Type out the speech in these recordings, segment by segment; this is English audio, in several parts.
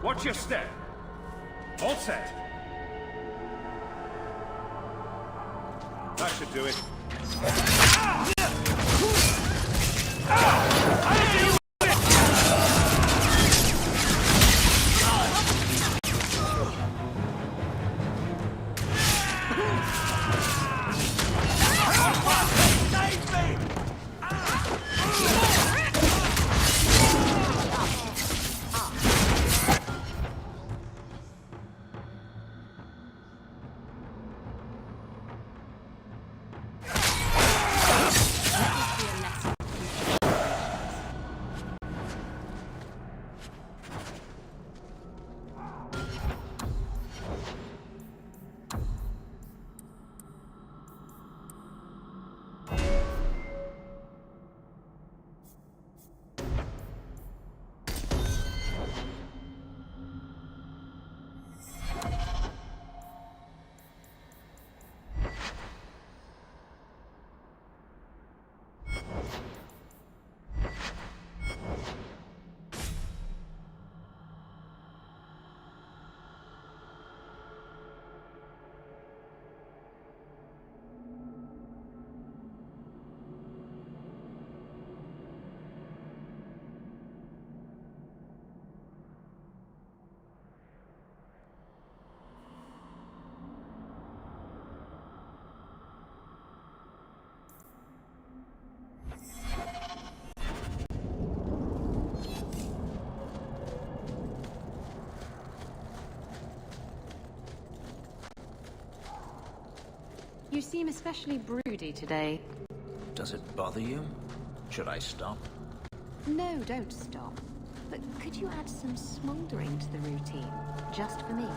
Watch your step. All set. That should do it. You seem especially broody today. Does it bother you? Should I stop? No, don't stop. But could you add some smouldering to the routine? Just for me.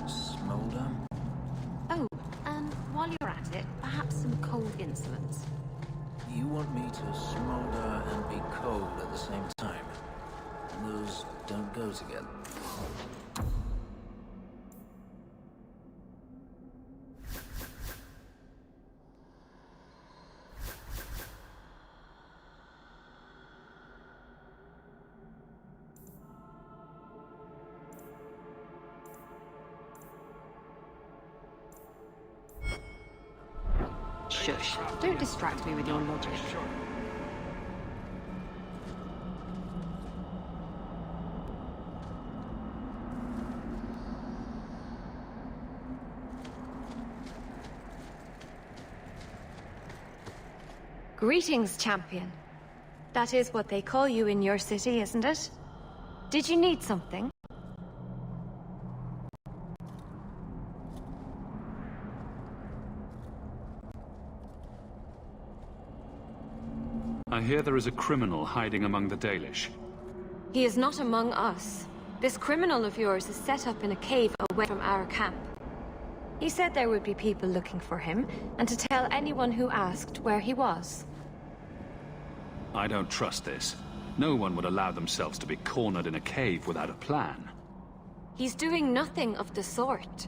Smolder? Oh, and while you're at it, perhaps some cold insolence. You want me to smolder and be cold at the same time? Those don't go together. Shush. Don't distract me with your logic. Greetings, champion. That is what they call you in your city, isn't it? Did you need something? I hear there is a criminal hiding among the Dalish. He is not among us. This criminal of yours is set up in a cave away from our camp. He said there would be people looking for him, and to tell anyone who asked where he was. I don't trust this. No one would allow themselves to be cornered in a cave without a plan. He's doing nothing of the sort.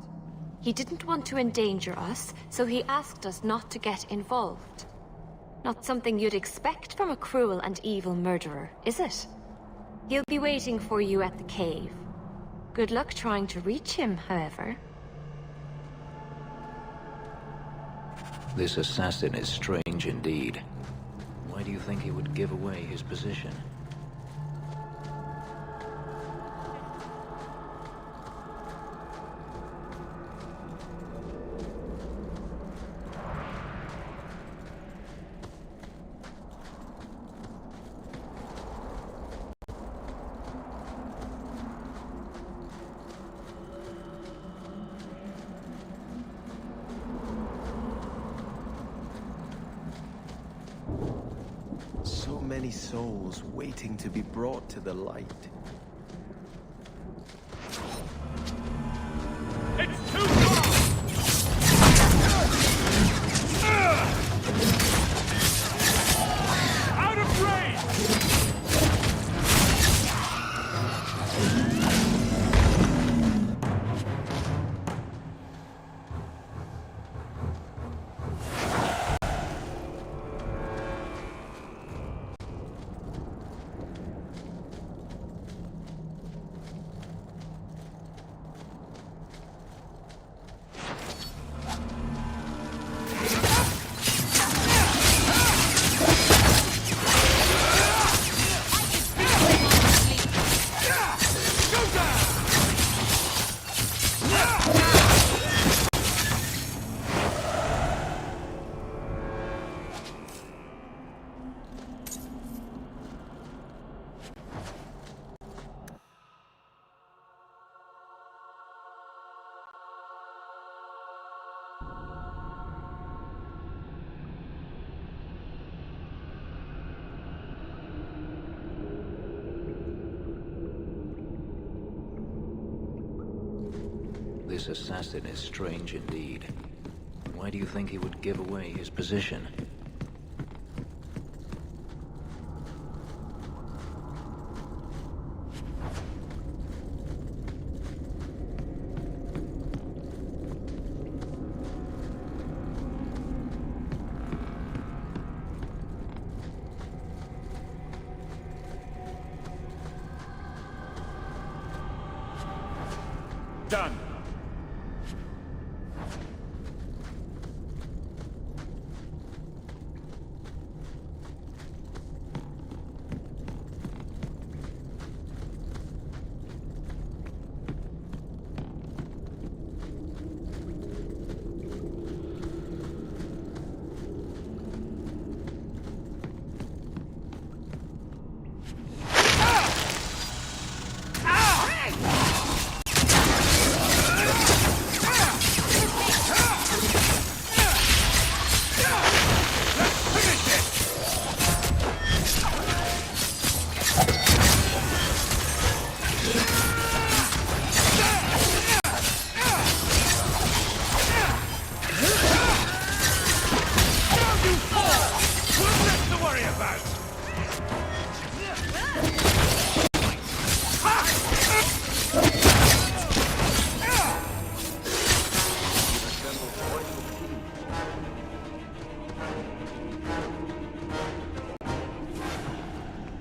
He didn't want to endanger us, so he asked us not to get involved. Not something you'd expect from a cruel and evil murderer, is it? He'll be waiting for you at the cave. Good luck trying to reach him, however. This assassin is strange indeed. Why do you think he would give away his position? So many souls waiting to be brought to the light. It's too far! Out of range! This assassin is strange indeed. Why do you think he would give away his position? Done.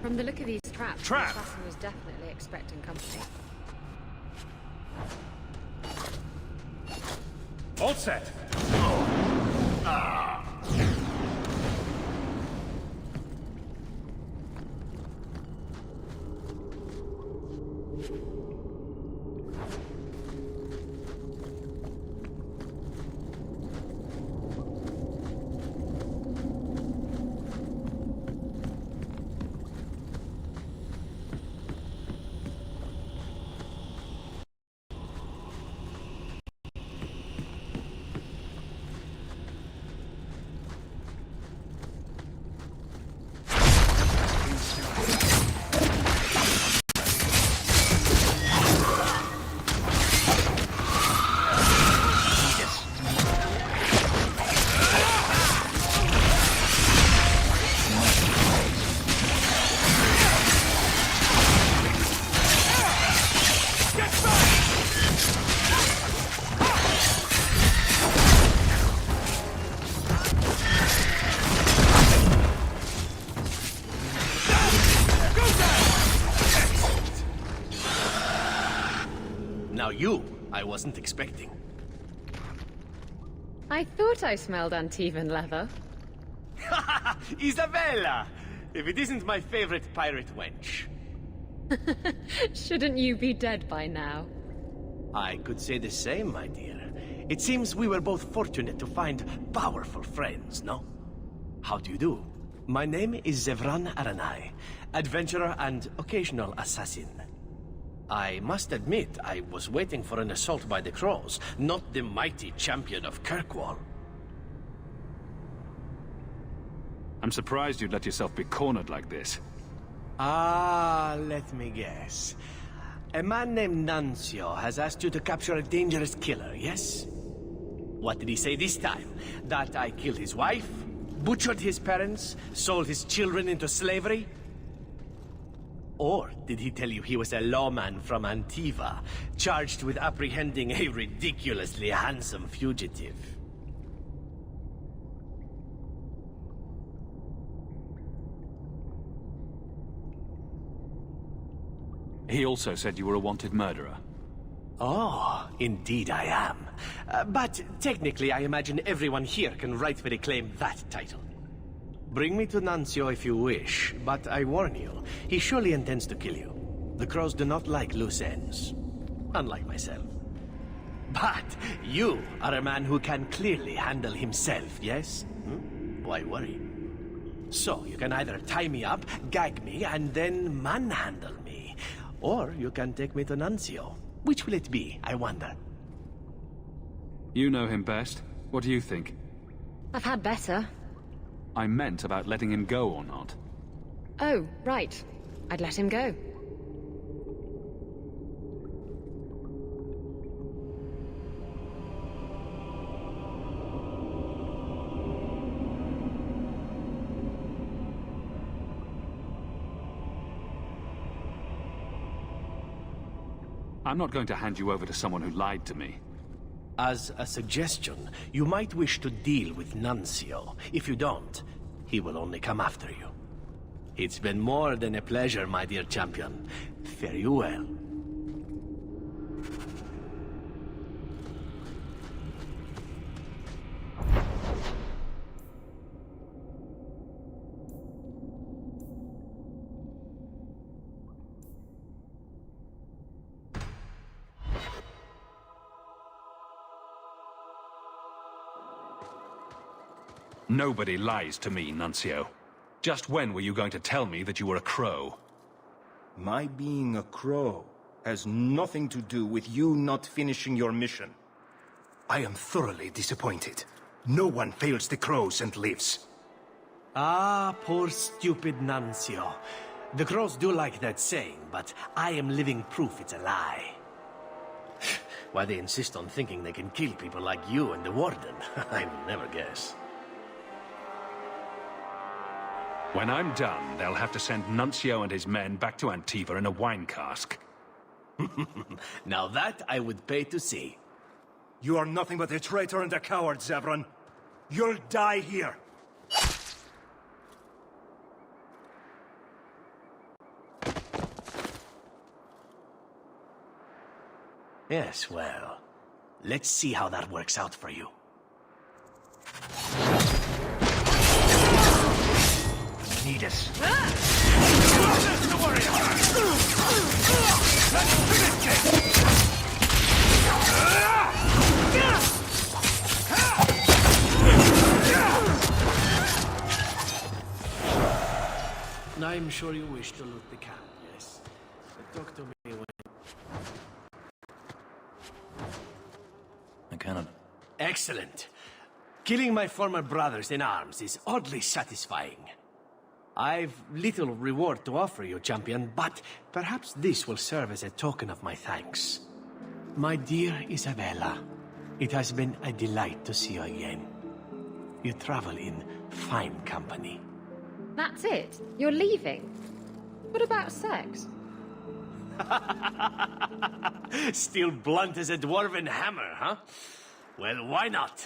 From the look of these traps, Trap! the assassin was definitely expecting company. All set. Now you, I wasn't expecting. I thought I smelled Antivan leather. Isabella! If it isn't my favorite pirate wench. Shouldn't you be dead by now? I could say the same, my dear. It seems we were both fortunate to find powerful friends, no? How do you do? My name is Zevran Aranai, adventurer and occasional assassin. I must admit, I was waiting for an assault by the Crows, not the mighty champion of Kirkwall. I'm surprised you'd let yourself be cornered like this. Ah, let me guess. A man named Nuncio has asked you to capture a dangerous killer, yes? What did he say this time? That I killed his wife? Butchered his parents? Sold his children into slavery? Or did he tell you he was a lawman from Antiva, charged with apprehending a ridiculously handsome fugitive? He also said you were a wanted murderer. Oh, indeed I am. But technically I imagine everyone here can rightfully claim that title. Bring me to Nuncio if you wish, but I warn you, he surely intends to kill you. The Crows do not like loose ends. Unlike myself. But you are a man who can clearly handle himself, yes? Why worry? So, you can either tie me up, gag me, and then manhandle me. Or you can take me to Nuncio. Which will it be, I wonder? You know him best. What do you think? I've had better. I meant about letting him go or not. Oh, right. I'd let him go. I'm not going to hand you over to someone who lied to me. As a suggestion, you might wish to deal with Nuncio. If you don't, he will only come after you. It's been more than a pleasure, my dear champion. Fare you well. Nobody lies to me, Nuncio. Just when were you going to tell me that you were a crow? My being a crow has nothing to do with you not finishing your mission. I am thoroughly disappointed. No one fails the crows and lives. Ah, poor stupid Nuncio. The crows do like that saying, but I am living proof it's a lie. Why they insist on thinking they can kill people like you and the Warden, I will never guess. When I'm done, they'll have to send Nuncio and his men back to Antiva in a wine cask. Now that I would pay to see. You are nothing but a traitor and a coward, Zevran. You'll die here. Yes, well, let's see how that works out for you. Need us. I'm sure you wish to loot the camp, yes? But talk to me when... I cannot. Excellent. Killing my former brothers in arms is oddly satisfying. I've little reward to offer you, champion, but perhaps this will serve as a token of my thanks. My dear Isabella, it has been a delight to see you again. You travel in fine company. That's it? You're leaving? What about sex? Still blunt as a dwarven hammer, huh? Well, why not?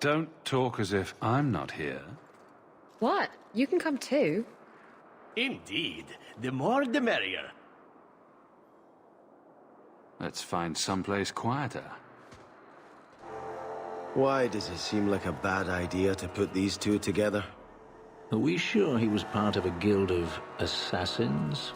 Don't talk as if I'm not here. What? You can come too. Indeed. The more the merrier. Let's find someplace quieter. Why does it seem like a bad idea to put these two together? Are we sure he was part of a guild of assassins?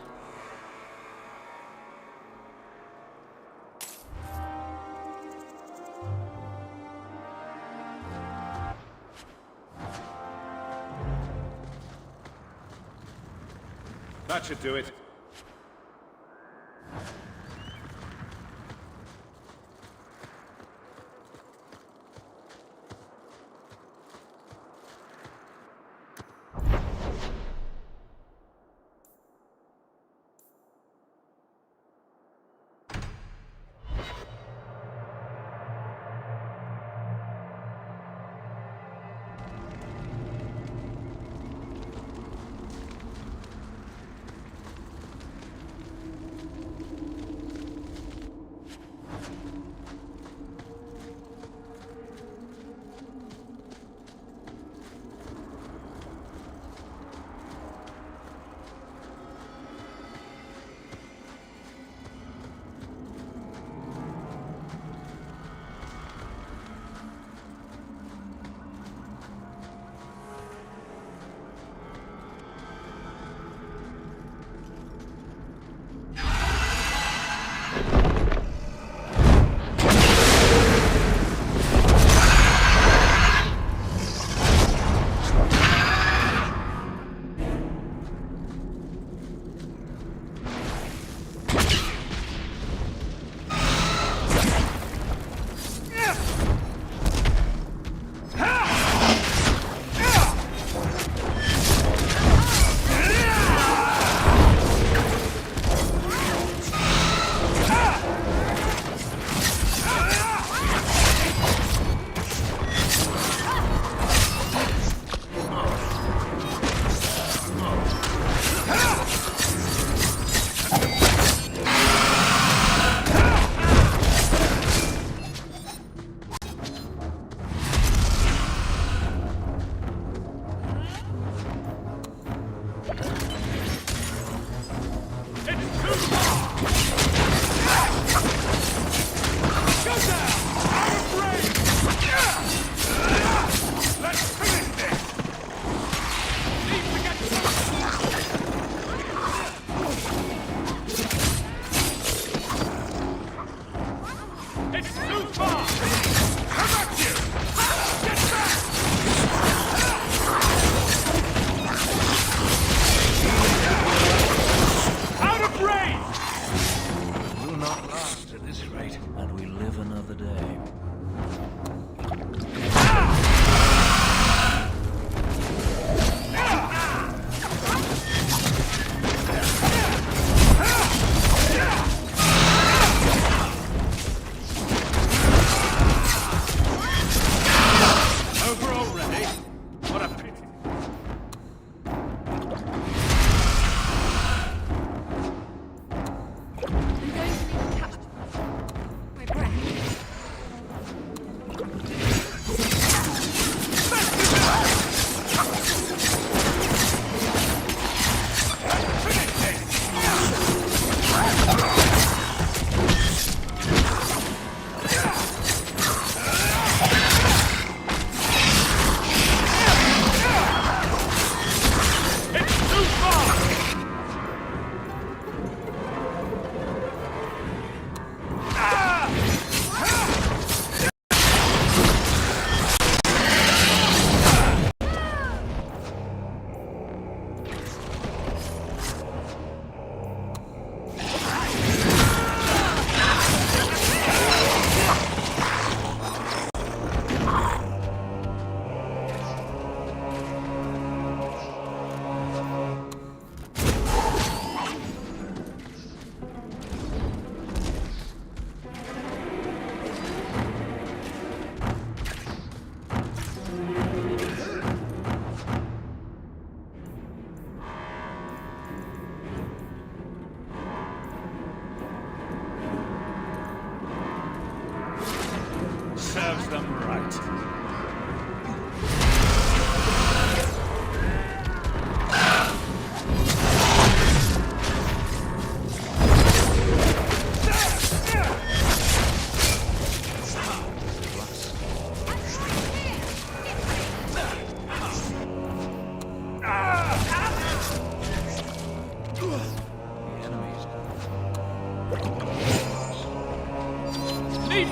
That should do it.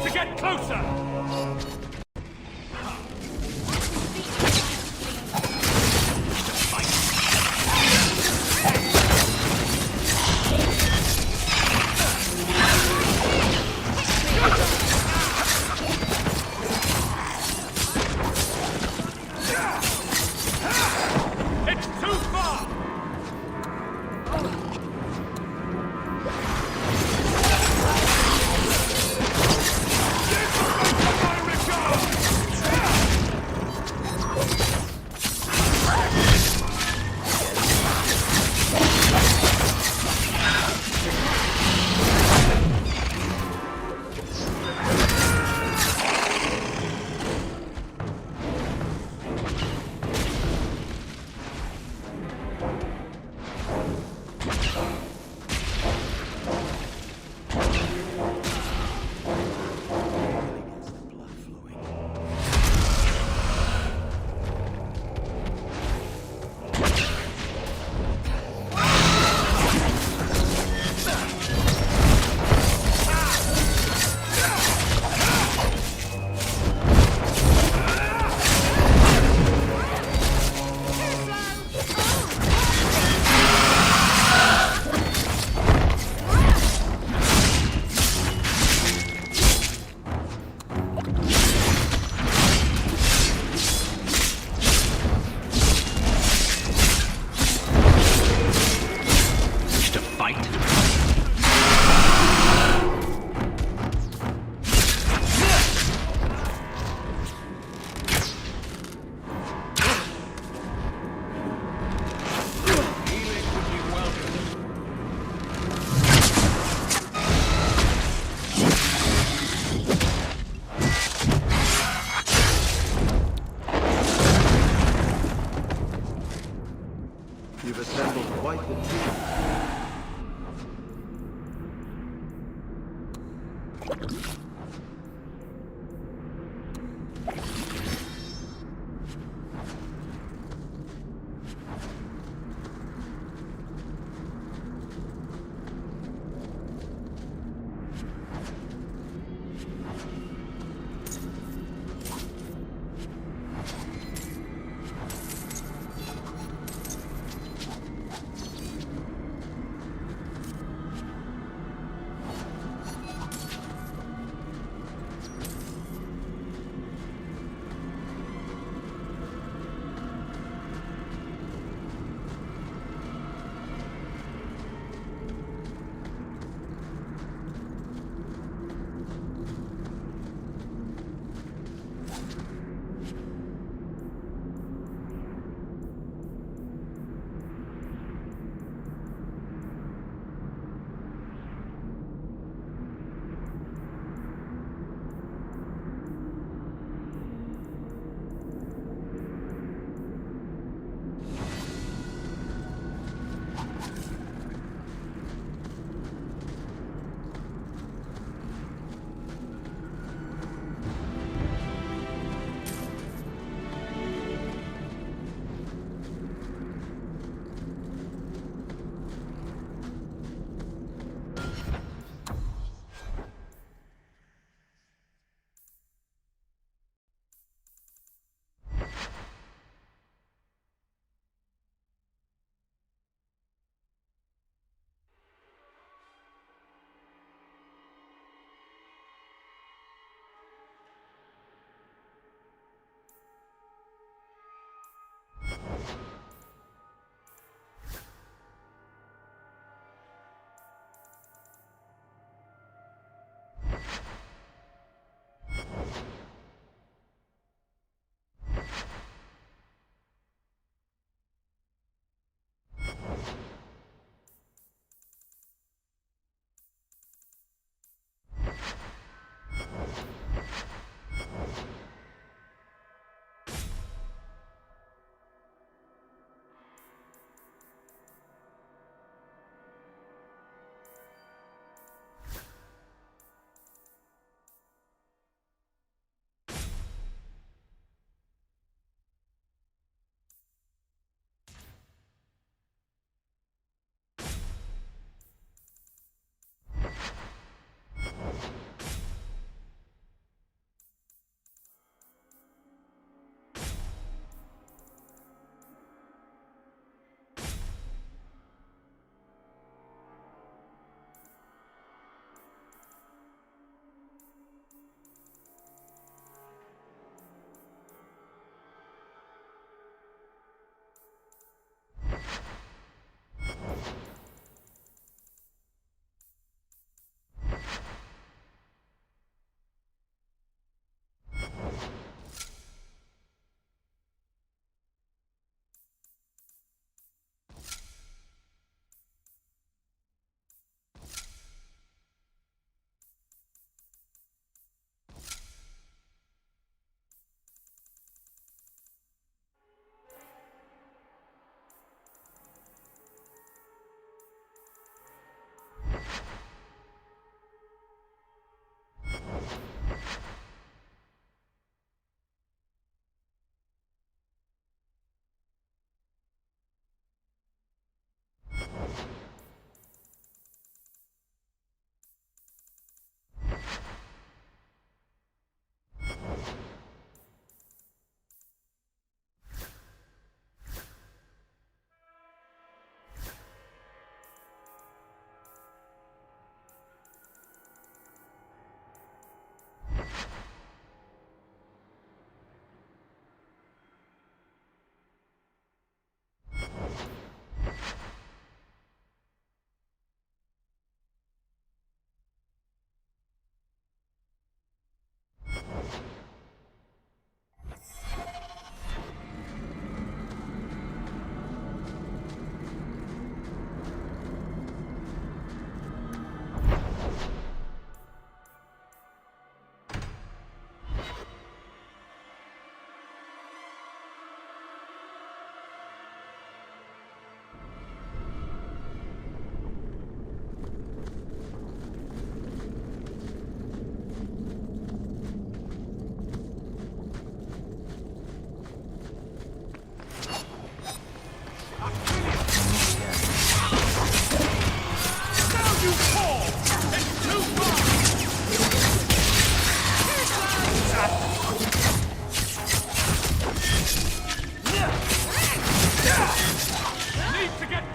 to get closer! It's too far! You've assembled quite the team.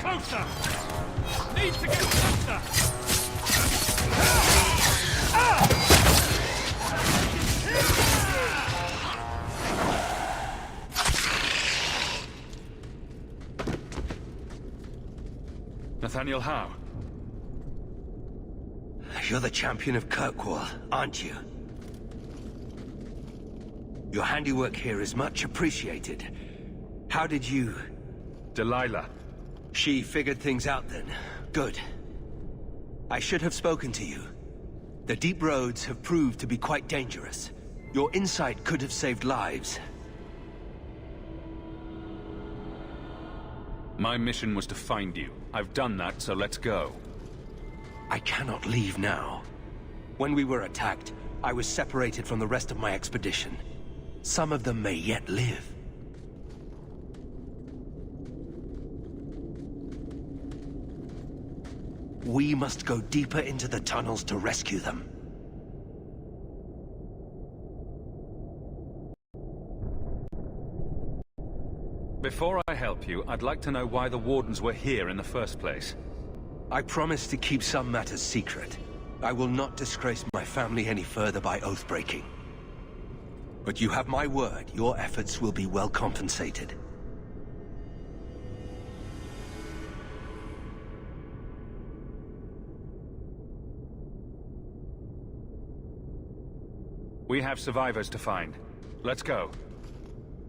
closer! Need to get closer! Nathaniel Howe. You're the champion of Kirkwall, aren't you? Your handiwork here is much appreciated. How did you... Delilah. She figured things out then. Good. I should have spoken to you. The deep roads have proved to be quite dangerous. Your insight could have saved lives. My mission was to find you. I've done that, so let's go. I cannot leave now. When we were attacked, I was separated from the rest of my expedition. Some of them may yet live. We must go deeper into the tunnels to rescue them. Before I help you, I'd like to know why the Wardens were here in the first place. I promise to keep some matters secret. I will not disgrace my family any further by oath-breaking. But you have my word, your efforts will be well compensated. We have survivors to find. Let's go.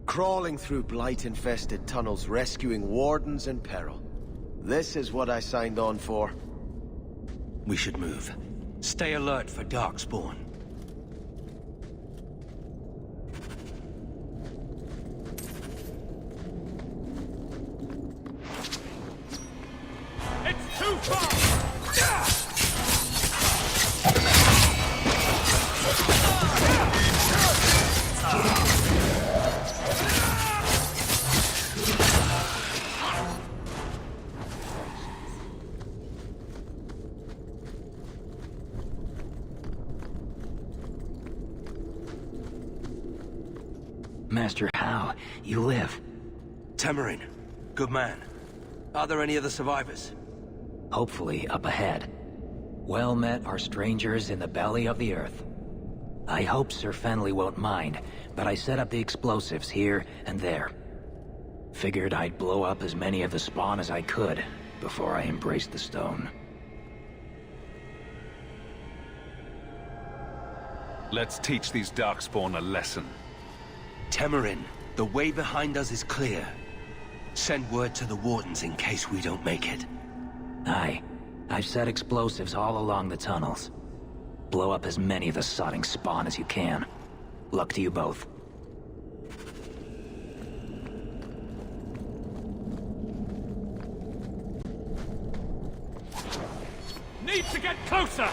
Crawling through blight-infested tunnels, rescuing Wardens in peril. This is what I signed on for. We should move. Stay alert for Darkspawn. It's too far! Master Howe, you live. Temerin, good man. Are there any other survivors? Hopefully up ahead. Well met are strangers in the belly of the earth. I hope Sir Fenley won't mind, but I set up the explosives here and there. Figured I'd blow up as many of the spawn as I could before I embraced the stone. Let's teach these Darkspawn a lesson. Temerin, the way behind us is clear. Send word to the Wardens in case we don't make it. Aye. I've set explosives all along the tunnels. Blow up as many of the sodding spawn as you can. Luck to you both. Need to get closer!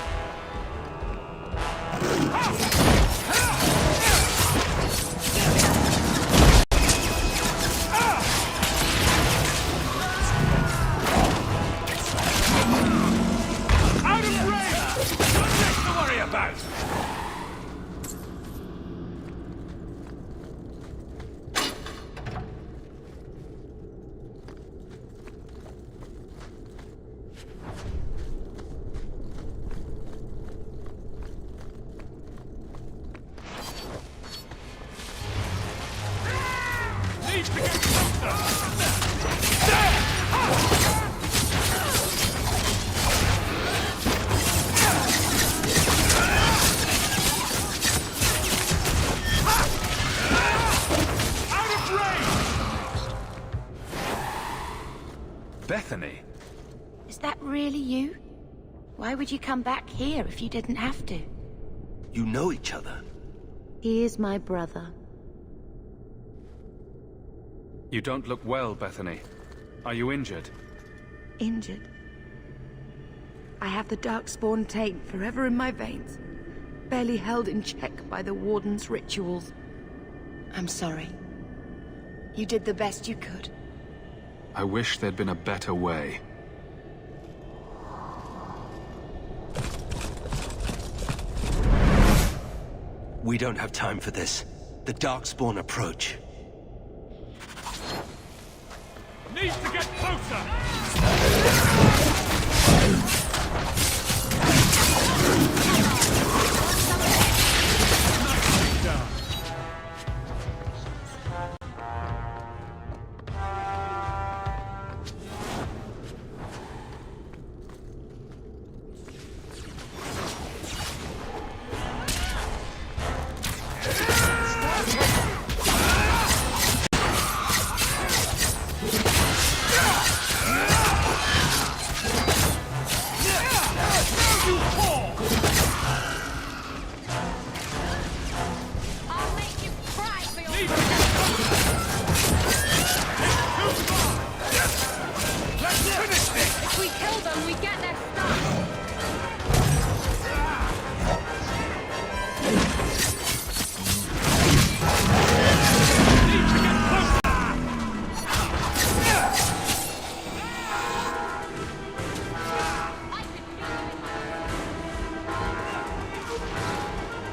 Out of range! Nothing to worry about! Need to get closer! Bethany? Is that really you? Why would you come back here if you didn't have to? You know each other. He is my brother. You don't look well, Bethany. Are you injured? Injured. I have the Darkspawn taint forever in my veins. Barely held in check by the Warden's rituals. I'm sorry. You did the best you could. I wish there'd been a better way. We don't have time for this. The Darkspawn approach. Need to get closer! Nicely done. I'll make you cry for your... Need to get closer! It's too far! Let's finish this! If we kill them, we get their stuff. Need to get closer!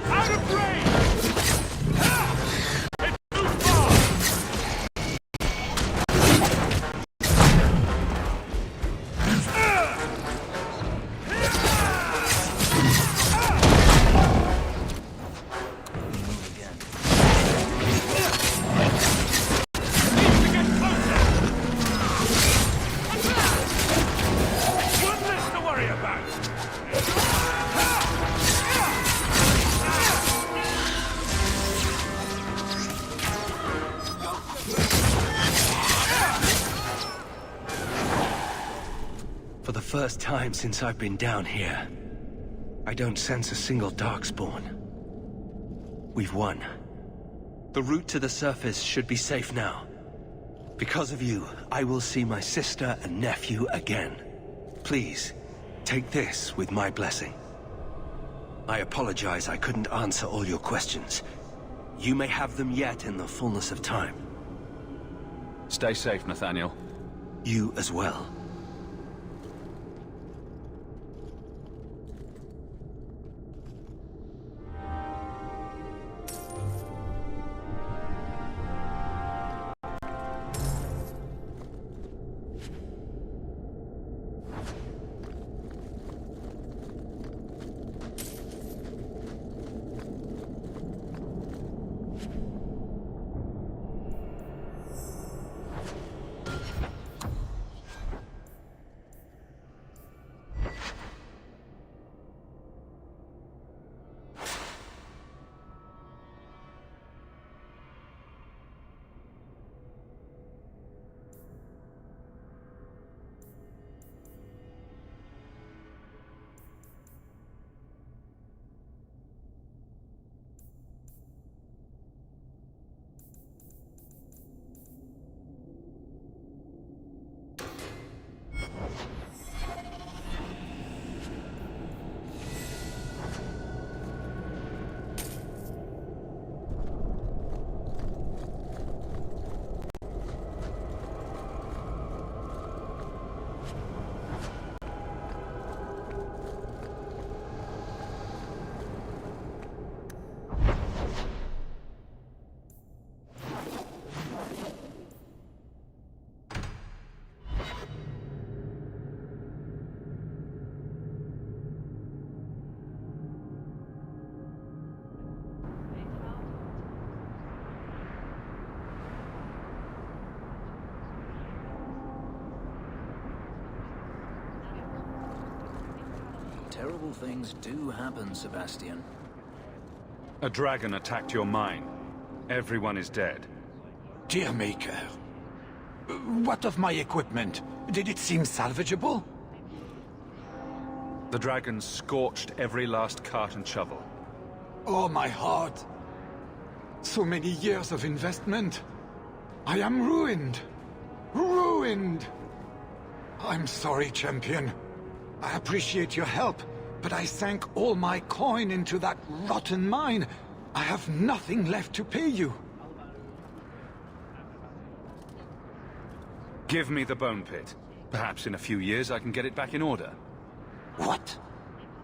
Out of range! It's too far! Need to get closer! One less to worry about! For the first time since I've been down here, I don't sense a single Darkspawn. We've won. The route to the surface should be safe now. Because of you, I will see my sister and nephew again. Please, take this with my blessing. I apologize I couldn't answer all your questions. You may have them yet in the fullness of time. Stay safe, Nathaniel. You as well. Terrible things do happen, Sebastian. A dragon attacked your mine. Everyone is dead. Dear Maker, what of my equipment? Did it seem salvageable? The dragon scorched every last cart and shovel. Oh, my heart. So many years of investment. I am ruined. Ruined! I'm sorry, champion. I appreciate your help, but I sank all my coin into that rotten mine. I have nothing left to pay you. Give me the bone pit. Perhaps in a few years I can get it back in order. What?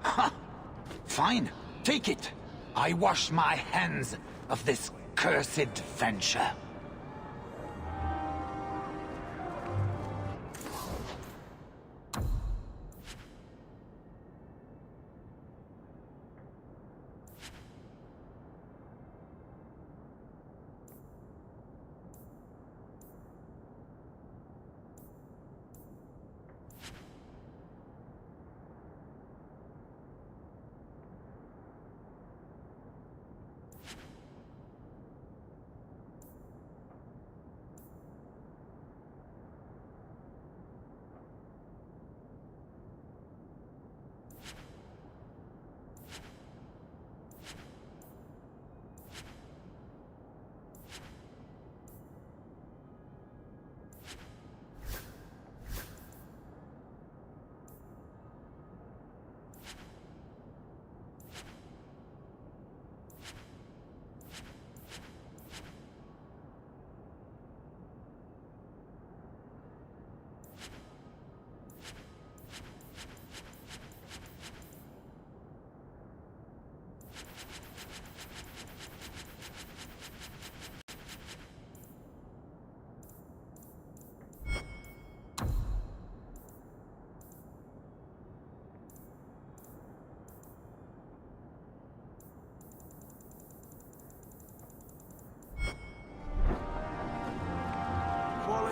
Ha! Fine, take it. I wash my hands of this cursed venture.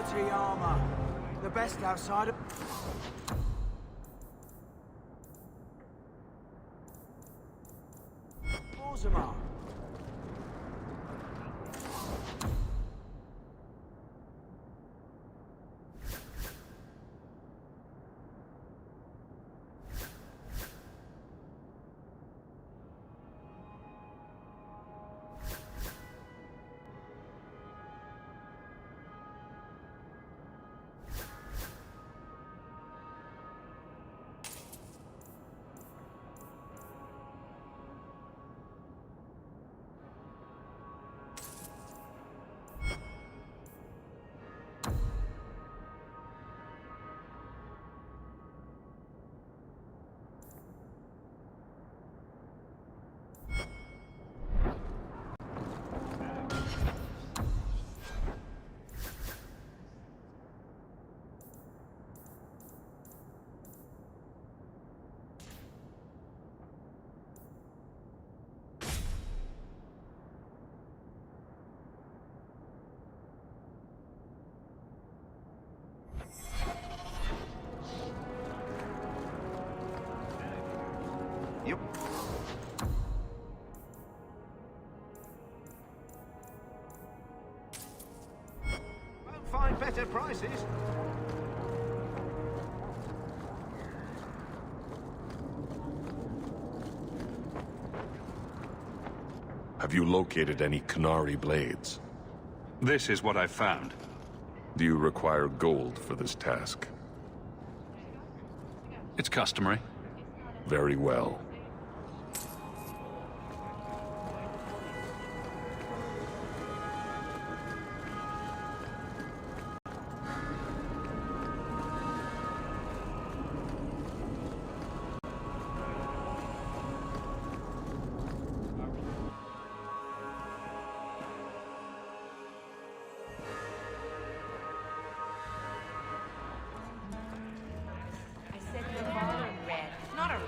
quality armor. The best outside of... Orzammar. Yep. Won't find better prices. Have you located any Qunari blades? This is what I found. Do you require gold for this task? It's customary. Very well.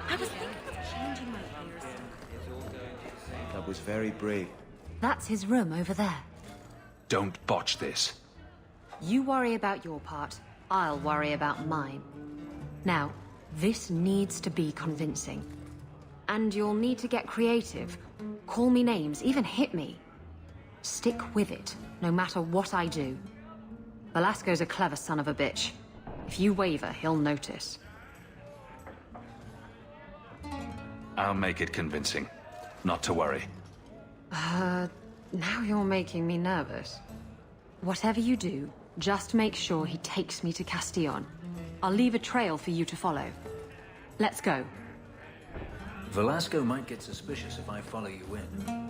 I was thinking of changing my hairstyle. That was very brave. That's his room over there. Don't botch this. You worry about your part, I'll worry about mine. Now, this needs to be convincing. And you'll need to get creative. Call me names, even hit me. Stick with it, no matter what I do. Velasco's a clever son of a bitch. If you waver, he'll notice. I'll make it convincing. Not to worry. Now you're making me nervous. Whatever you do, just make sure he takes me to Castillon. I'll leave a trail for you to follow. Let's go. Velasco might get suspicious if I follow you in.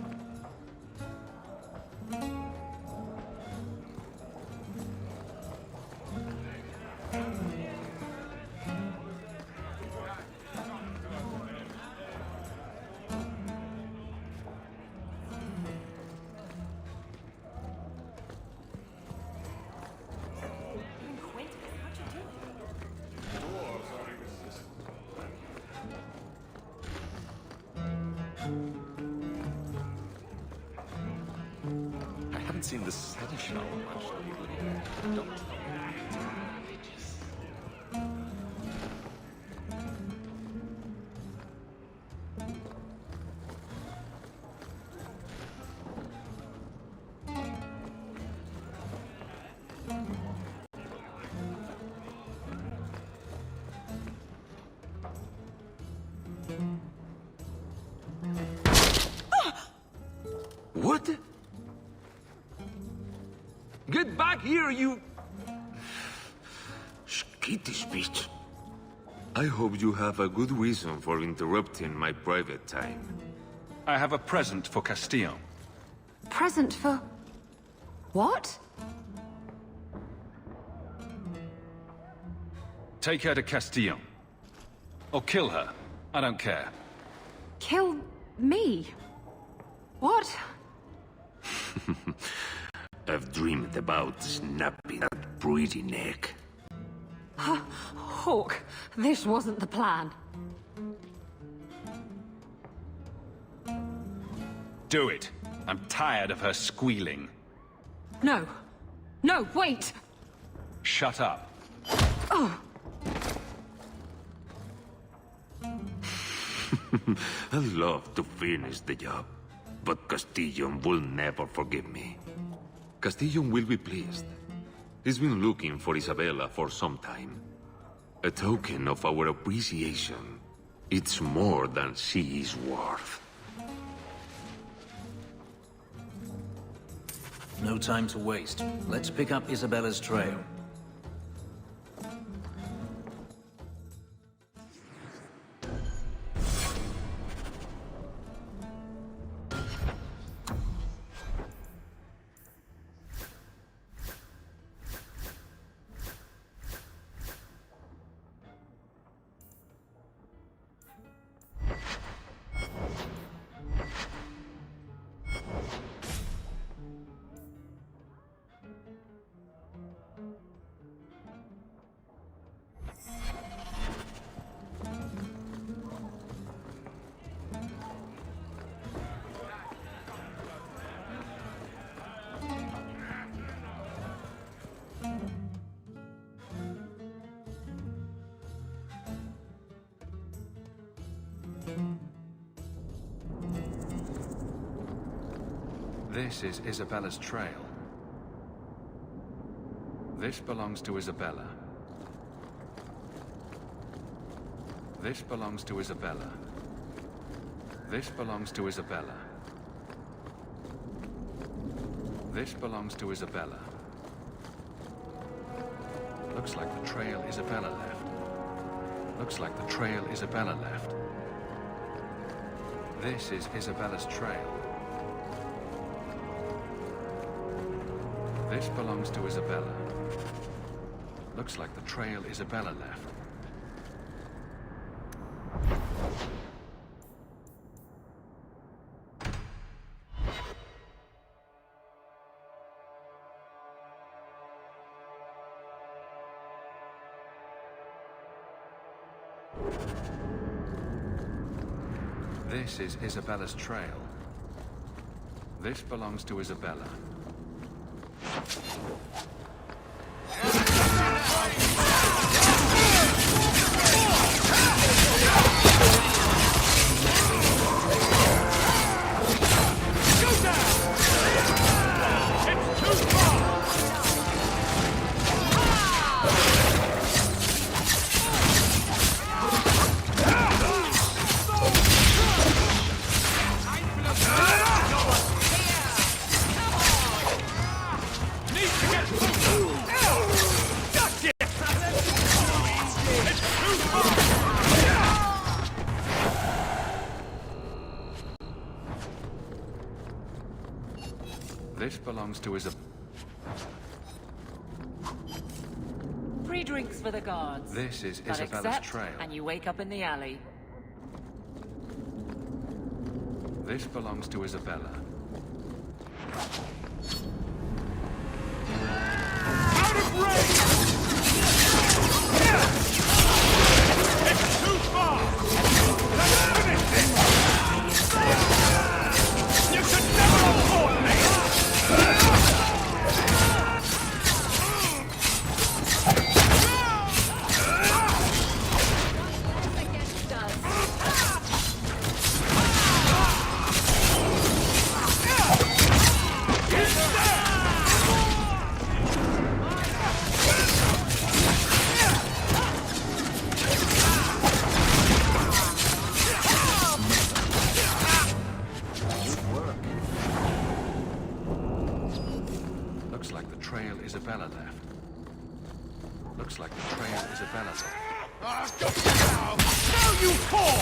I haven't seen the Seneschal much lately. Don't tell me. What? Get back here, you... Skittish bitch. I hope you have a good reason for interrupting my private time. I have a present for Castillon. Present for... what? Take her to Castillon. Or kill her. I don't care. Kill me? What? I've dreamed about snapping that pretty neck. Hawk, this wasn't the plan. Do it. I'm tired of her squealing. No. No, wait! Shut up. I love to finish the job, but Castillon will never forgive me. Castillon will be pleased. He's been looking for Isabella for some time. A token of our appreciation. It's more than she is worth. No time to waste. Let's pick up Isabella's trail. This is Isabella's trail. This belongs to Isabella. This belongs to Isabella. This belongs to Isabella. This belongs to Isabella. Looks like the trail Isabella left. Looks like the trail Isabella left. This is Isabella's trail. This belongs to Isabella. Looks like the trail Isabella left. This is Isabella's trail. This belongs to Isabella. This belongs to Isabella. Free drinks for the guards. This is But Isabella's accept, trail. and you wake up in the alley. This belongs to Isabella. Out of range! It's too far! Let's finish this! You should never afford me! Looks like the trail Isabella left. Looks like the trail Isabella left. Now you fall!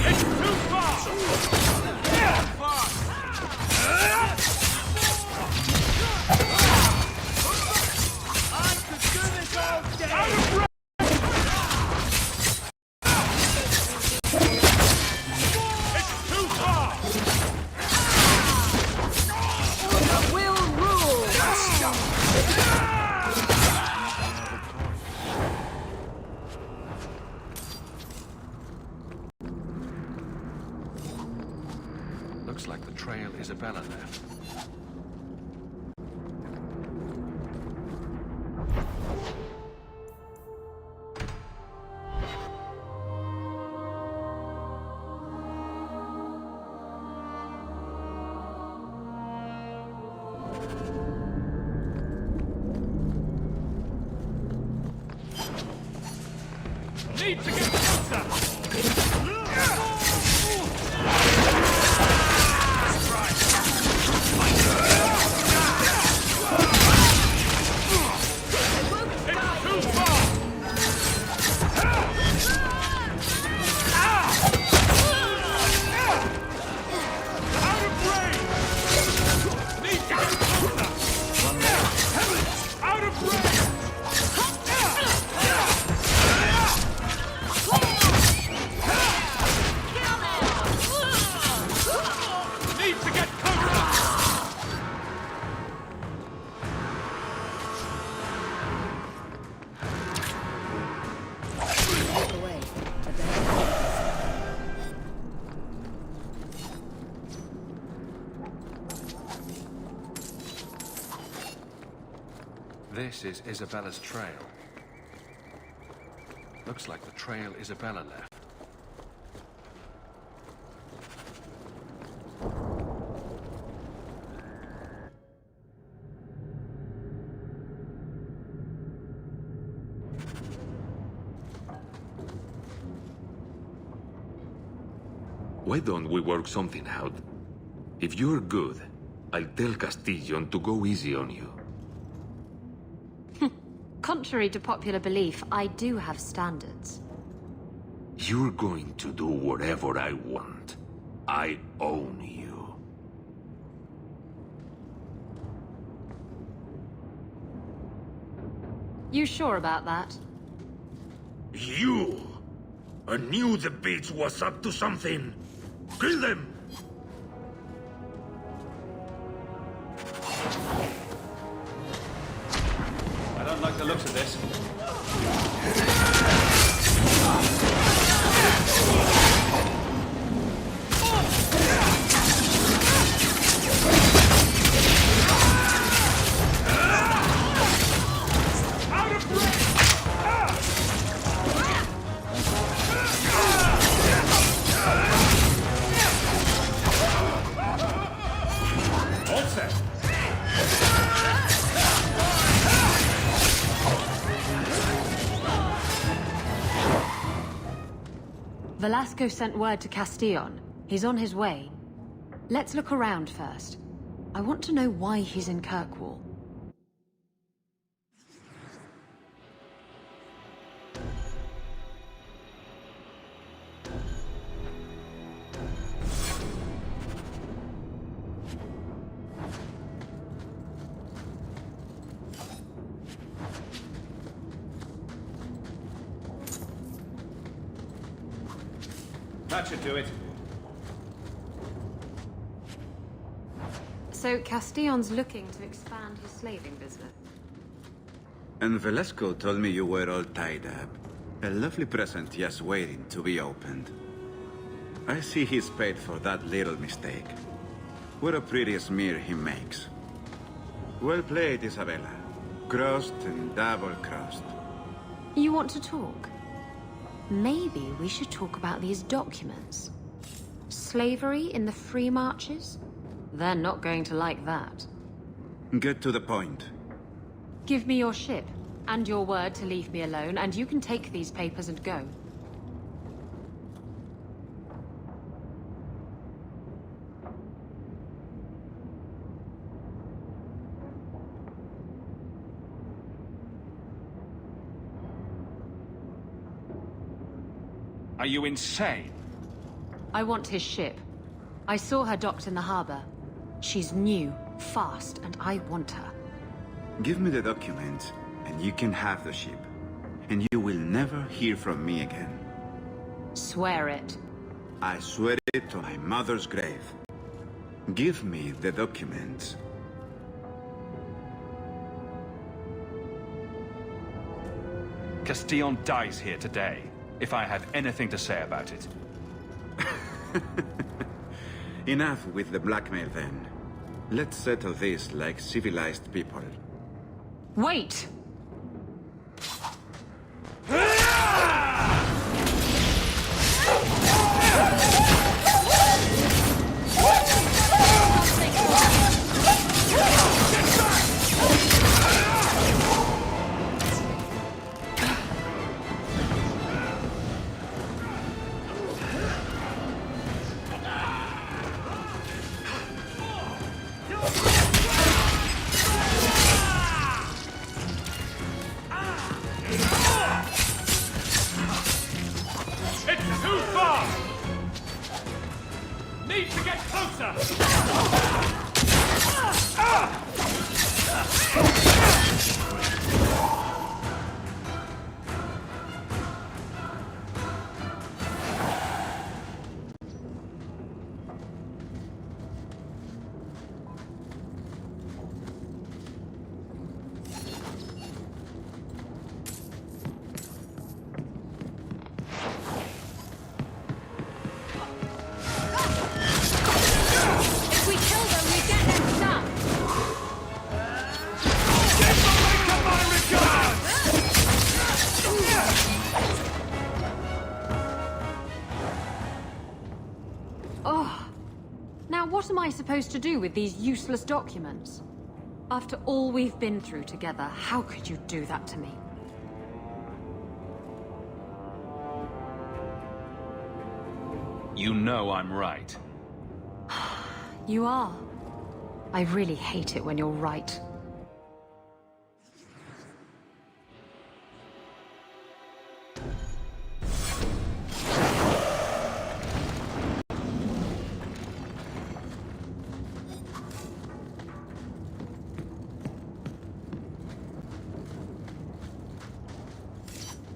It's too far! I could do this all day! Out of range! It's too far! The will rule! Looks like the trail Isabella left. Need to get closer! This is Isabella's trail. Looks like the trail Isabella left. Why don't we work something out? If you're good, I'll tell Castillon to go easy on you. Contrary to popular belief, I do have standards. You're going to do whatever I want. I own you. You sure about that? You! I knew the bitch was up to something! Kill them! I don't like the looks of this. Velasco sent word to Castillon. He's on his way. Let's look around first. I want to know why he's in Kirkwall. That should do it. So Castillon's looking to expand his slaving business. And Velasco told me you were all tied up. A lovely present just waiting to be opened. I see he's paid for that little mistake. What a pretty smear he makes. Well played, Isabella. Crossed and double-crossed. You want to talk? Maybe we should talk about these documents. Slavery in the Free Marches? They're not going to like that. Get to the point. Give me your ship, and your word to leave me alone, and you can take these papers and go. Are you insane? I want his ship. I saw her docked in the harbor. She's new, fast, and I want her. Give me the documents, and you can have the ship. And you will never hear from me again. Swear it. I swear it to my mother's grave. Give me the documents. Castillon dies here today, if I have anything to say about it. Enough with the blackmail then. Let's settle this like civilized people. Wait! It's too far! Need to get closer! If we kill them, we get their stuff. Oh. Now what am I supposed to do with these useless documents? After all we've been through together, how could you do that to me? You know I'm right. You are. I really hate it when you're right.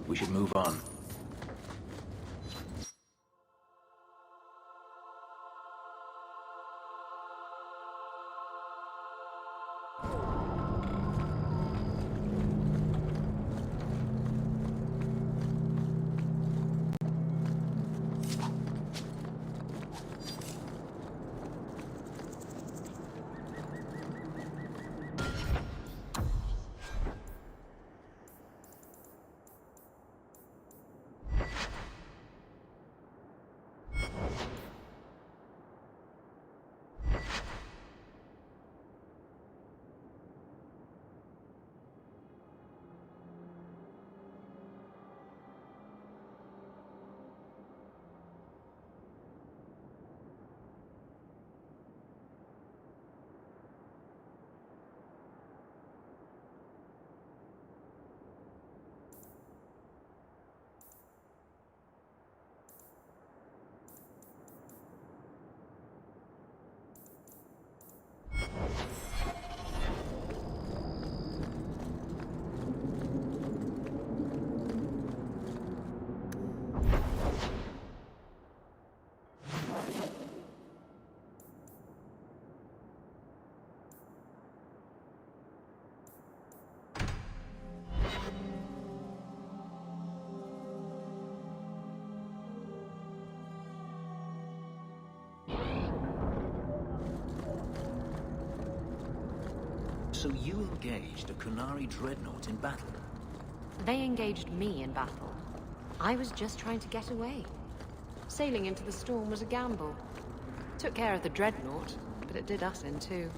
We should move on. So you engaged a Qunari dreadnought in battle? They engaged me in battle. I was just trying to get away. Sailing into the storm was a gamble. Took care of the dreadnought, but it did us in too.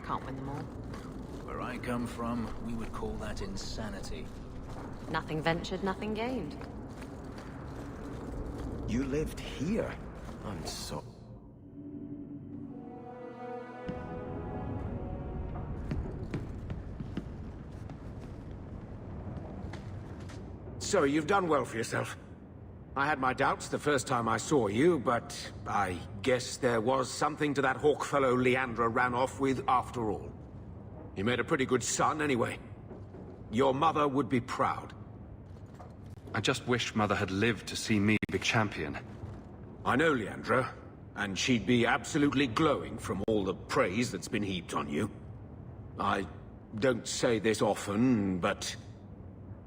Can't win them all. Where I come from, we would call that insanity. Nothing ventured, nothing gained. You lived here? I'm so... So, you've done well for yourself. I had my doubts the first time I saw you, but I guess there was something to that hawk fellow Leandra ran off with after all. You made a pretty good son anyway. Your mother would be proud. I just wish Mother had lived to see me big champion. I know Leandra, and she'd be absolutely glowing from all the praise that's been heaped on you. I don't say this often, but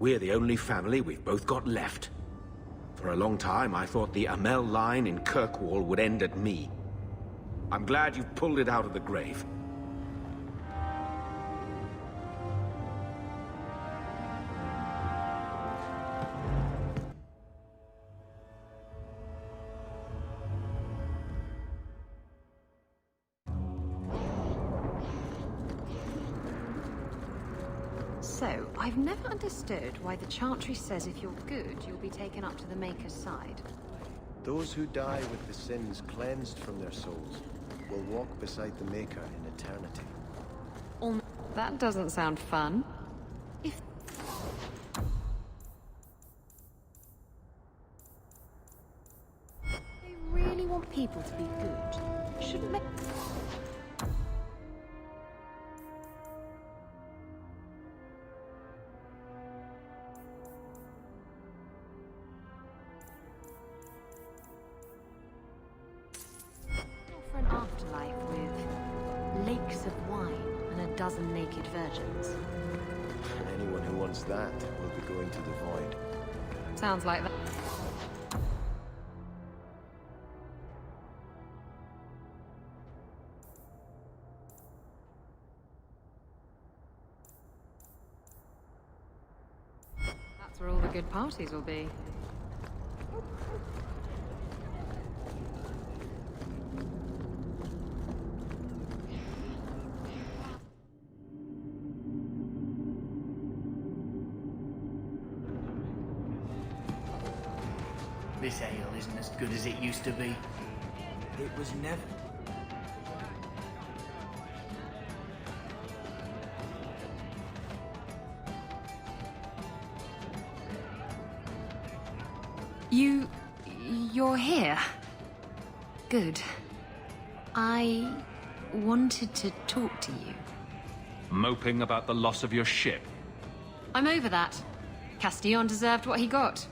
we're the only family we've both got left. For a long time, I thought the Amel line in Kirkwall would end at me. I'm glad you've pulled it out of the grave. So, I've never understood why the Chantry says if you're good, you'll be taken up to the Maker's side. Those who die with the sins cleansed from their souls will walk beside the Maker in eternity. That doesn't sound fun. If... they really want people to be good, shouldn't they? For an afterlife with lakes of wine and a dozen naked virgins. Anyone who wants that will be going to the Void. Sounds like that. That's where all the good parties will be. This ale isn't as good as it used to be. It was never. You're here? Good. I wanted to talk to you. Moping about the loss of your ship. I'm over that. Castillon deserved what he got.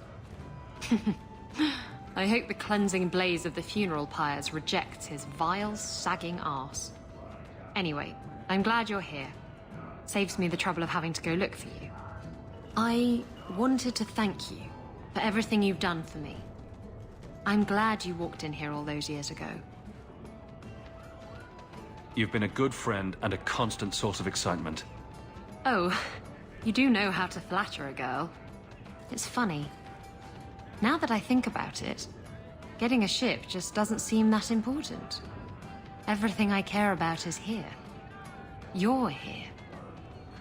I hope the cleansing blaze of the funeral pyres rejects his vile, sagging arse. Anyway, I'm glad you're here. Saves me the trouble of having to go look for you. I wanted to thank you for everything you've done for me. I'm glad you walked in here all those years ago. You've been a good friend and a constant source of excitement. Oh, you do know how to flatter a girl. It's funny. Now that I think about it, getting a ship just doesn't seem that important. Everything I care about is here. You're here.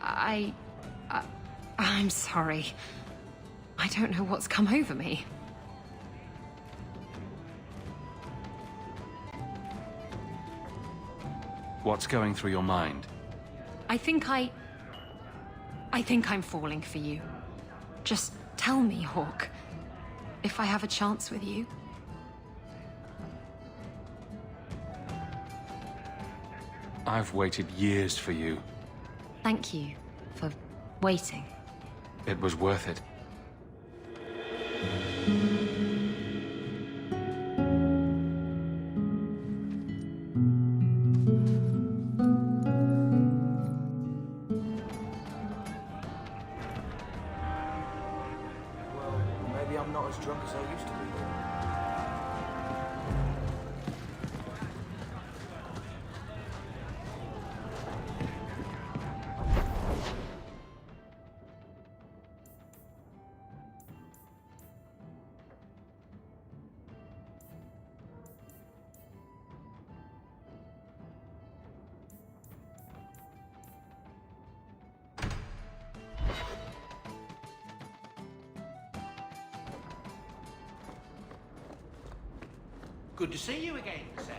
I'm sorry. I don't know what's come over me. What's going through your mind? I think I'm falling for you. Just tell me, Hawke, if I have a chance with you. I've waited years for you. Thank you for waiting. It was worth it. Well, maybe I'm not as drunk as I used to be. Good to see you again, sir.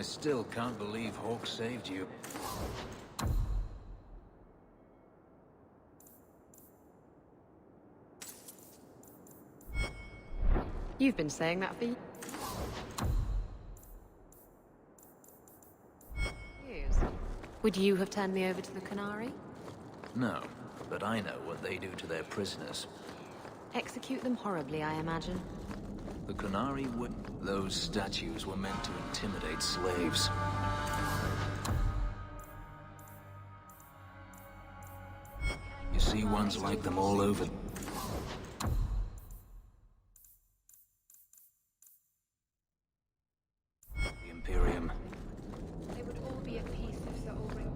still can't believe Hawke saved you. You've been saying that for years. Would you have turned me over to the Qunari? No, but I know what they do to their prisoners. Execute them horribly, I imagine. The Qunari would... Those statues were meant to intimidate slaves. You see ones like them all over... the Imperium. They would all be at peace if Sir Ulrich...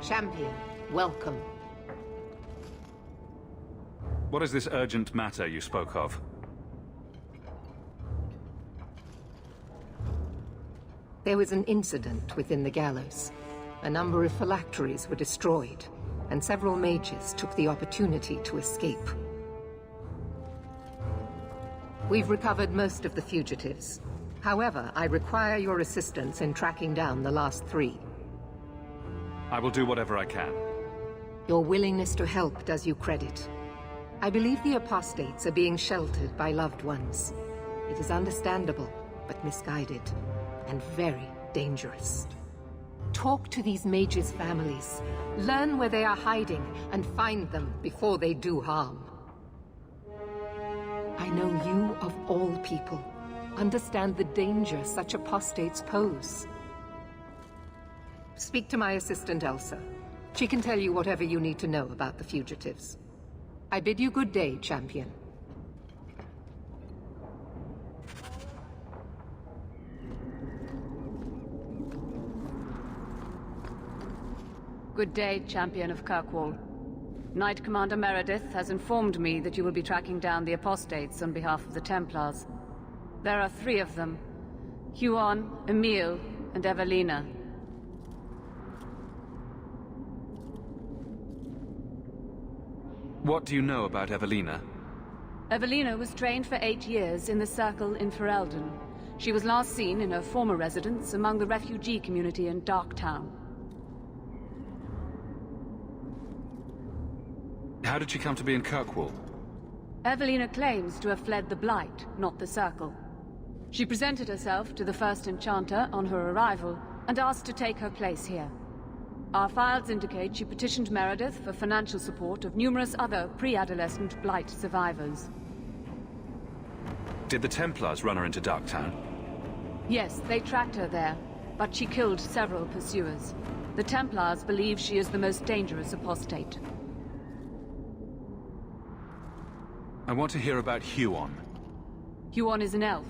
Champion, welcome. What is this urgent matter you spoke of? There was an incident within the gallows. A number of phylacteries were destroyed, and several mages took the opportunity to escape. We've recovered most of the fugitives. However, I require your assistance in tracking down the last 3. I will do whatever I can. Your willingness to help does you credit. I believe the apostates are being sheltered by loved ones. It is understandable, but misguided, and very dangerous. Talk to these mages' families. Learn where they are hiding, and find them before they do harm. I know you, of all people, understand the danger such apostates pose. Speak to my assistant, Elsa. She can tell you whatever you need to know about the fugitives. I bid you good day, champion. Good day, champion of Kirkwall. Knight Commander Meredith has informed me that you will be tracking down the apostates on behalf of the Templars. There are 3 of them: Huon, Emil, and Evelina. What do you know about Evelina? Evelina was trained for 8 years in the Circle in Ferelden. She was last seen in her former residence among the refugee community in Darktown. How did she come to be in Kirkwall? Evelina claims to have fled the Blight, not the Circle. She presented herself to the First Enchanter on her arrival and asked to take her place here. Our files indicate she petitioned Meredith for financial support of numerous other pre-adolescent Blight survivors. Did the Templars run her into Darktown? Yes, they tracked her there, but she killed several pursuers. The Templars believe she is the most dangerous apostate. I want to hear about Huon. Huon is an elf.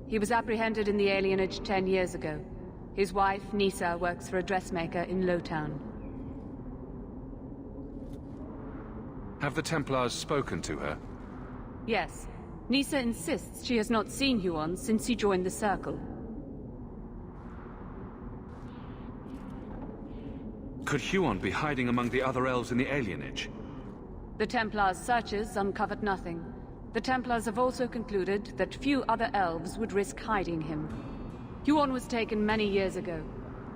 He was apprehended in the alienage 10 years ago. His wife, Nisa, works for a dressmaker in Lowtown. Have the Templars spoken to her? Yes. Nisa insists she has not seen Huon since he joined the Circle. Could Huon be hiding among the other elves in the alienage? The Templars' searches uncovered nothing. The Templars have also concluded that few other elves would risk hiding him. Huon was taken many years ago.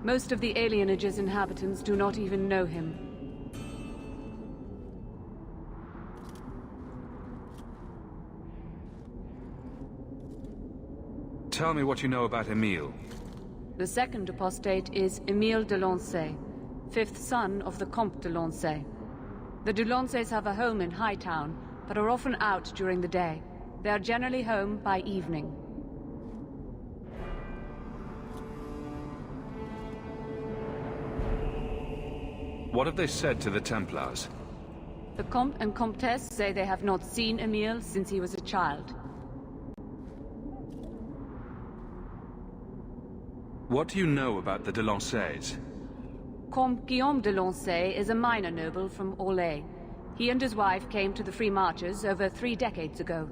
Most of the alienage's inhabitants do not even know him. Tell me what you know about Emil. The second apostate is Emile de Lancey, 5th son of the Comte de Lancey. The de Lanceys have a home in Hightown, but are often out during the day. They are generally home by evening. What have they said to the Templars? The Comte and Comtesse say they have not seen Emile since he was a child. What do you know about the de Lanceys? Comte Guillaume de Lancey is a minor noble from Orlais. He and his wife came to the Free Marches over 3 decades ago.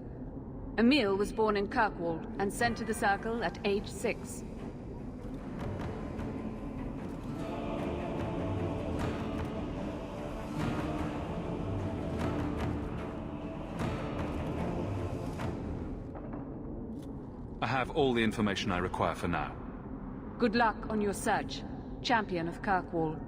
Emil was born in Kirkwall and sent to the Circle at age 6. I have all the information I require for now. Good luck on your search, Champion of Kirkwall.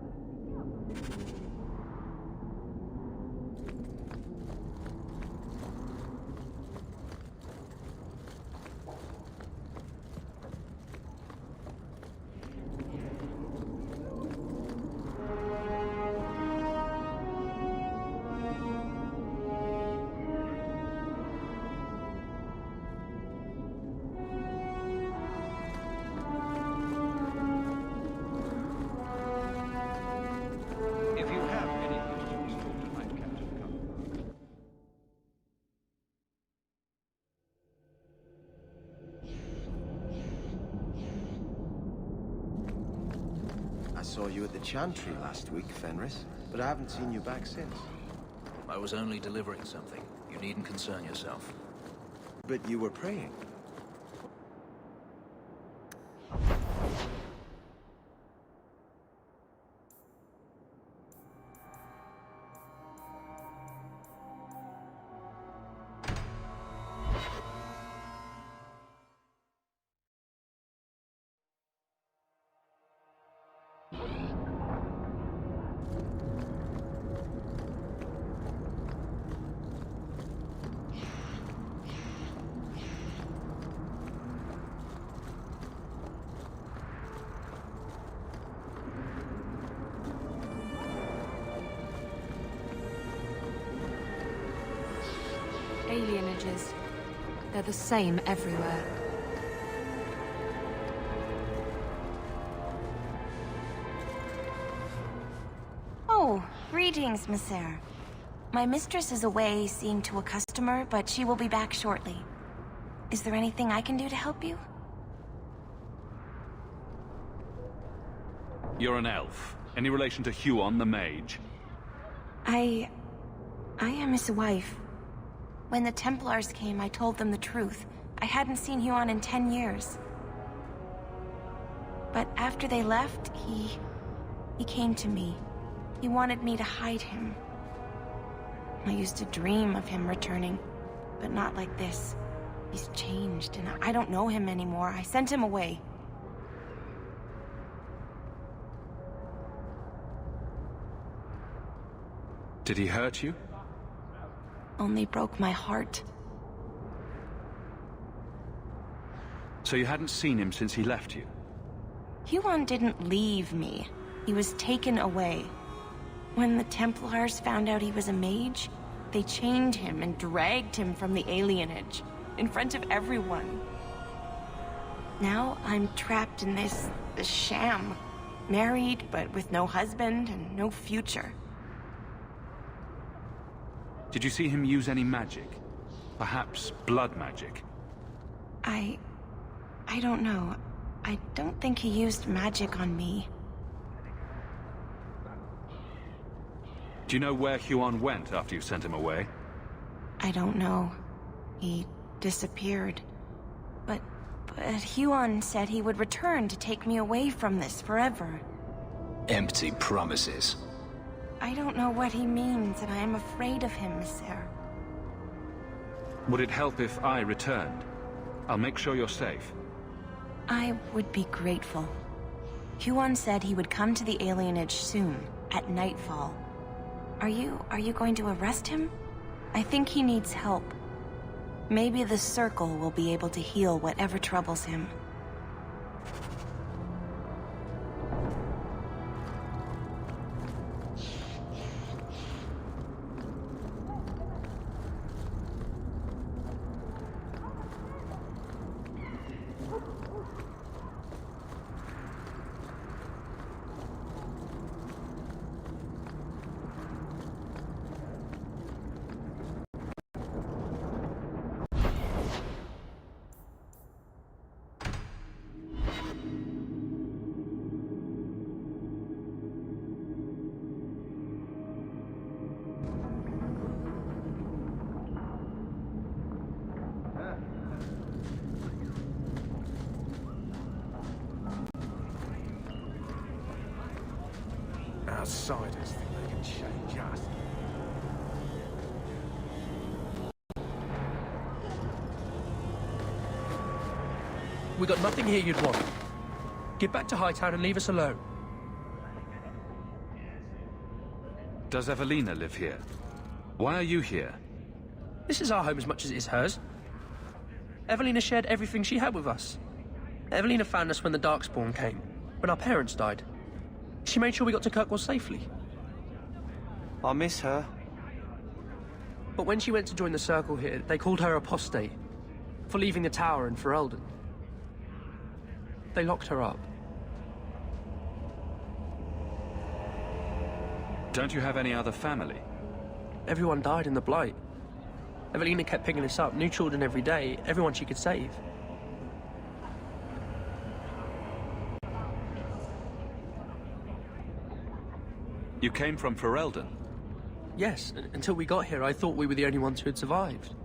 I saw you at the Chantry last week, Fenris, but I haven't seen you back since. I was only delivering something. You needn't concern yourself. But you were praying. Alienages. They're the same everywhere. Oh, greetings, Messer. My mistress is away seeing to a customer, but she will be back shortly. Is there anything I can do to help you? You're an elf. Any relation to Huon the mage? I am his wife. When the Templars came, I told them the truth. I hadn't seen Huon in 10 years. But after they left, he came to me. He wanted me to hide him. I used to dream of him returning, but not like this. He's changed, and I don't know him anymore. I sent him away. Did he hurt you? Only broke my heart. So you hadn't seen him since he left you? Huon didn't leave me. He was taken away. When the Templars found out he was a mage, they chained him and dragged him from the alienage, in front of everyone. Now I'm trapped in this sham. Married, but with no husband and no future. Did you see him use any magic? Perhaps blood magic? I don't know. I don't think he used magic on me. Do you know where Huon went after you sent him away? I don't know. He disappeared. But Huon said he would return to take me away from this forever. Empty promises. I don't know what he means, and I am afraid of him, Messer. Would it help if I returned? I'll make sure you're safe. I would be grateful. Huon said he would come to the alienage soon, at nightfall. Are you going to arrest him? I think he needs help. Maybe the Circle will be able to heal whatever troubles him. Outsiders think they can change us. We got nothing here you'd want. Get back to Hightown and leave us alone. Does Evelina live here? Why are you here? This is our home as much as it is hers. Evelina shared everything she had with us. Evelina found us when the Darkspawn came, when our parents died. She made sure we got to Kirkwall safely. I miss her. But when she went to join the Circle here, they called her apostate for leaving the tower in Ferelden. They locked her up. Don't you have any other family? Everyone died in the Blight. Evelina kept picking us up, new children every day, everyone she could save. You came from Ferelden? Yes, until we got here, I thought we were the only ones who had survived.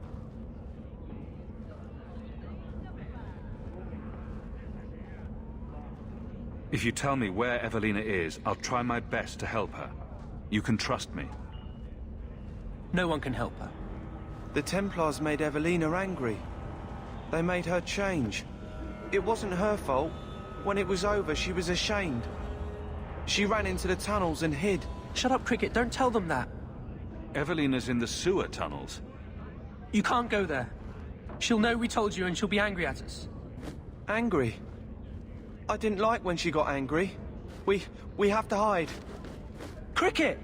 If you tell me where Evelina is, I'll try my best to help her. You can trust me. No one can help her. The Templars made Evelina angry. They made her change. It wasn't her fault. When it was over, she was ashamed. She ran into the tunnels and hid. Shut up, Cricket. Don't tell them that. Evelina's in the sewer tunnels. You can't go there. She'll know we told you and she'll be angry at us. Angry? I didn't like when she got angry. We have to hide. Cricket!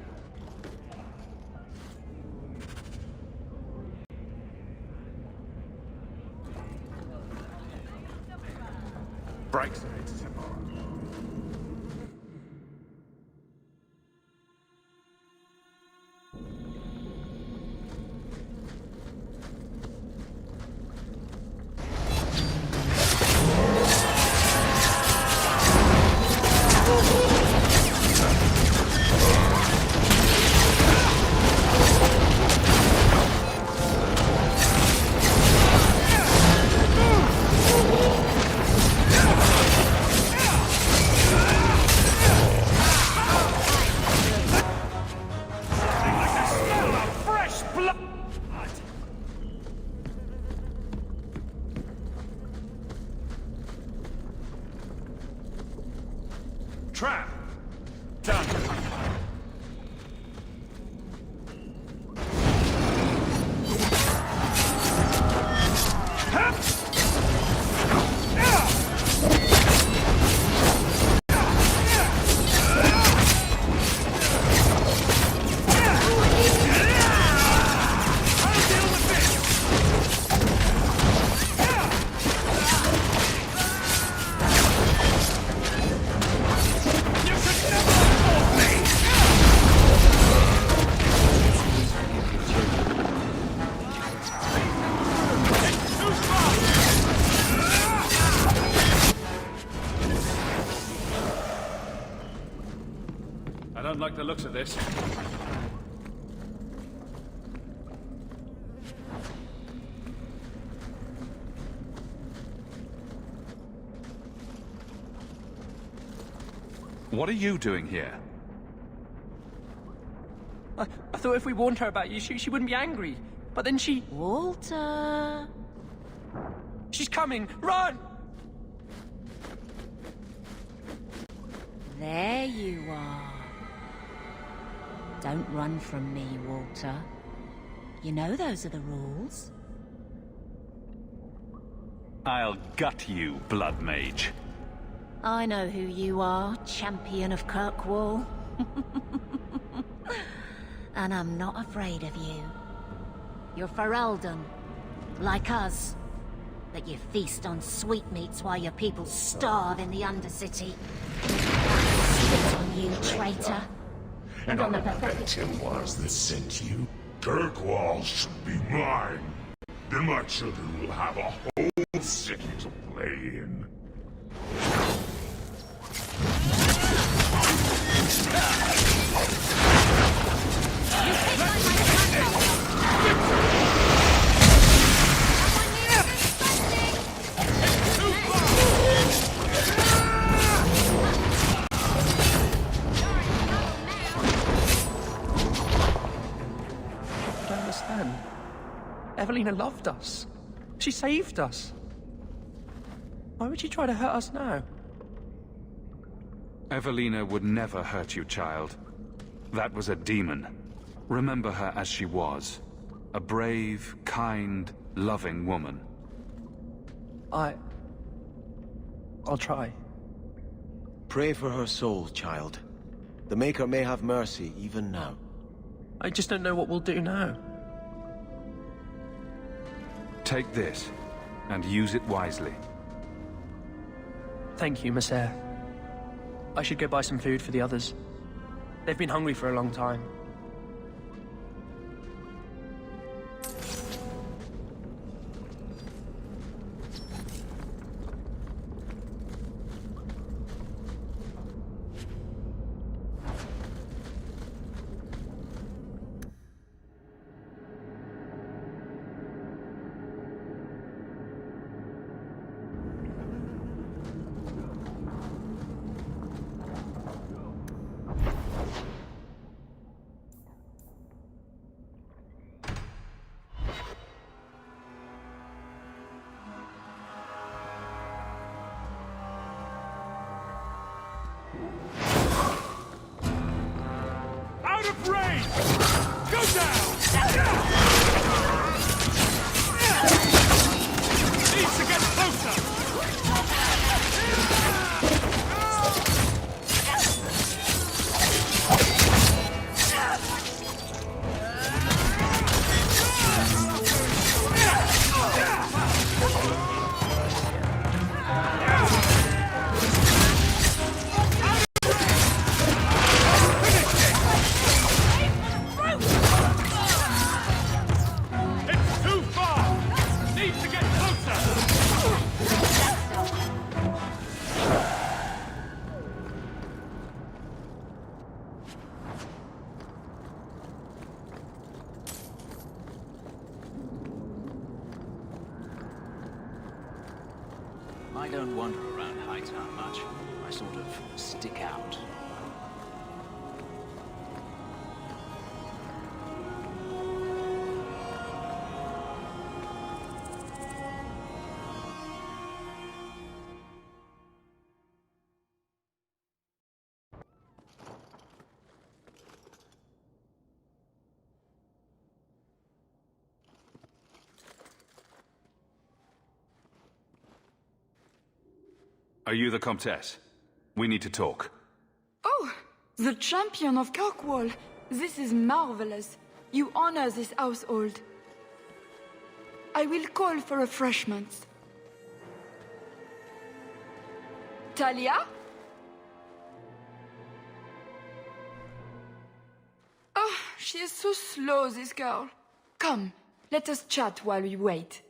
Breaks. Trap! Done! I don't like the looks of this. What are you doing here? I thought if we warned her about you, she wouldn't be angry. But then she... Walter... She's coming! Run! There you are. Don't run from me, Walter. You know those are the rules. I'll gut you, Blood Mage. I know who you are, champion of Kirkwall. And I'm not afraid of you. You're Ferelden, like us. But you feast on sweetmeats while your people starve in the Undercity. Spit on you, traitor. And I bet it was that sent you. Kirkwall should be mine. Then my children will have a whole city to play in. Evelina loved us. She saved us. Why would she try to hurt us now? Evelina would never hurt you, child. That was a demon. Remember her as she was. A brave, kind, loving woman. I'll try. Pray for her soul, child. The Maker may have mercy even now. I just don't know what we'll do now. Take this, and use it wisely. Thank you, Messere. I should go buy some food for the others. They've been hungry for a long time. Out of range! Go down! Needs to get closer! I don't wander around Hightown much. I sort of stick out. Are you the Comtesse? We need to talk. Oh, the champion of Kirkwall. This is marvelous. You honor this household. I will call for refreshments. Talia? Oh, she is so slow, this girl. Come, let us chat while we wait.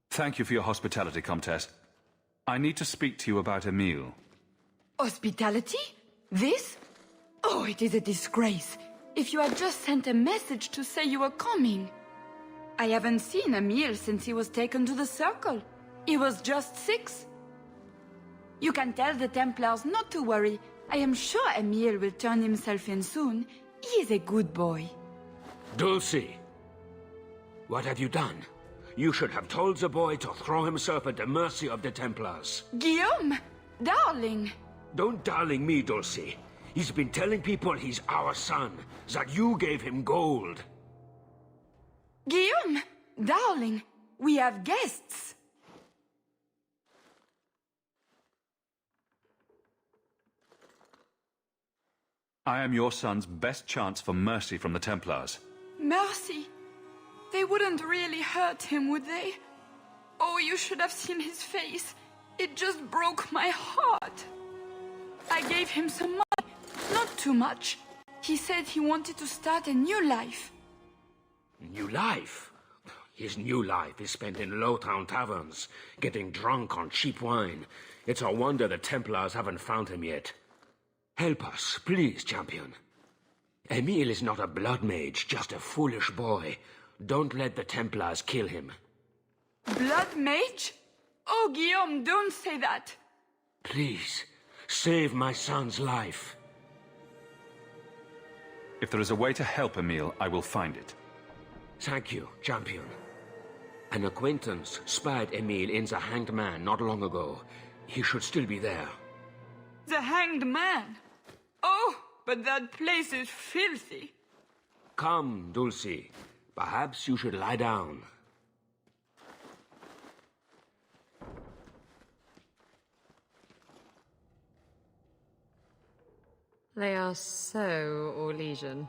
Thank you for your hospitality, Comtesse. I need to speak to you about Emile. Hospitality? This? Oh, it is a disgrace. If you had just sent a message to say you were coming. I haven't seen Emile since he was taken to the Circle. He was just 6. You can tell the Templars not to worry. I am sure Emile will turn himself in soon. He is a good boy. Dulcie, what have you done? You should have told the boy to throw himself at the mercy of the Templars. Guillaume! Darling! Don't darling me, Dulcie. He's been telling people he's our son, that you gave him gold. Guillaume! Darling! We have guests! I am your son's best chance for mercy from the Templars. Mercy? They wouldn't really hurt him, would they? Oh, you should have seen his face. It just broke my heart. I gave him some money. Not too much. He said he wanted to start a new life. New life? His new life is spent in low-town taverns, getting drunk on cheap wine. It's a wonder the Templars haven't found him yet. Help us, please, champion. Emile is not a blood mage, just a foolish boy. Don't let the Templars kill him. Blood mage? Oh, Guillaume, don't say that. Please, save my son's life. If there is a way to help Emil, I will find it. Thank you, champion. An acquaintance spied Emil in the Hanged Man not long ago. He should still be there. The Hanged Man? Oh, but that place is filthy. Come, Dulcie. Perhaps you should lie down. They are so Orlesian.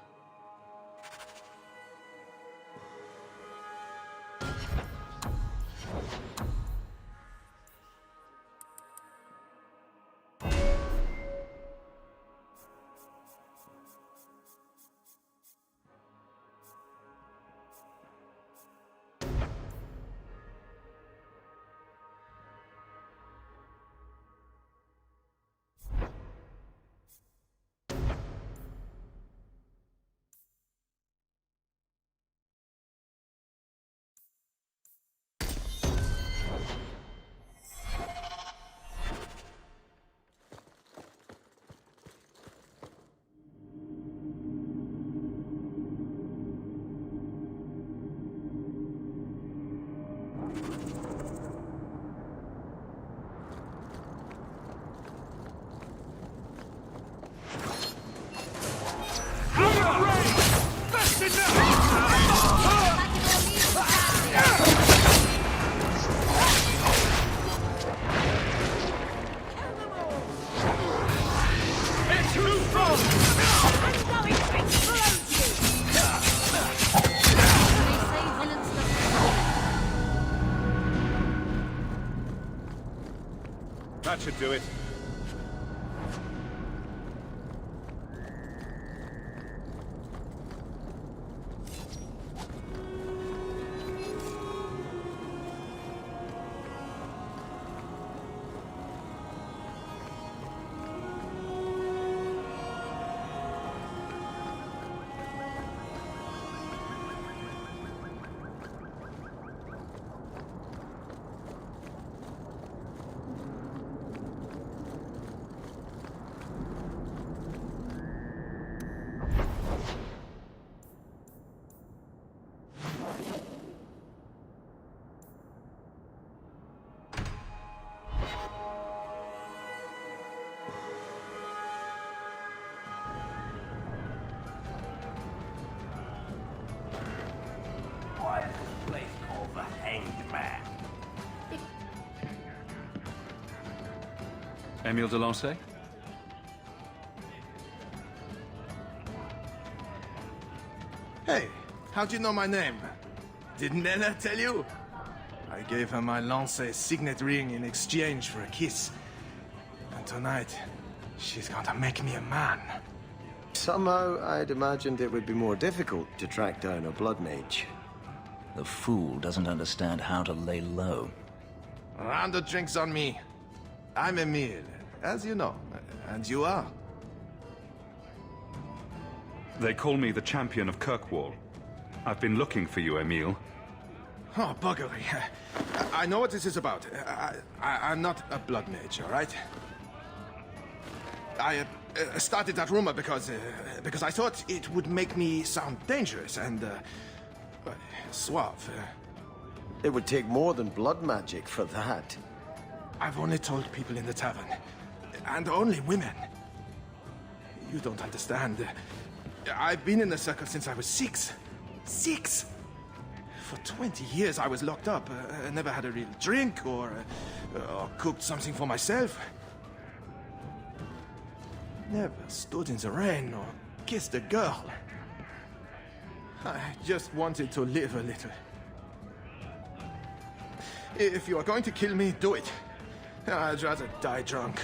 That should do it. Emil de Lancey? Hey, how'd you know my name? Did Nella tell you? I gave her my Lancey signet ring in exchange for a kiss. And tonight, she's going to make me a man. Somehow, I'd imagined it would be more difficult to track down a blood mage. The fool doesn't understand how to lay low. Round of drinks on me. I'm Emil, as you know. And you are? They call me the champion of Kirkwall. I've been looking for you, Emil. Oh, buggery. I know what this is about. I'm not a blood mage, all right? I started that rumor because I thought it would make me sound dangerous and suave. It would take more than blood magic for that. I've only told people in the tavern, and only women. You don't understand. I've been in the circle since I was 6. 6! For 20 years I was locked up. I never had a real drink or cooked something for myself. Never stood in the rain or kissed a girl. I just wanted to live a little. If you are going to kill me, do it. I'd rather die drunk.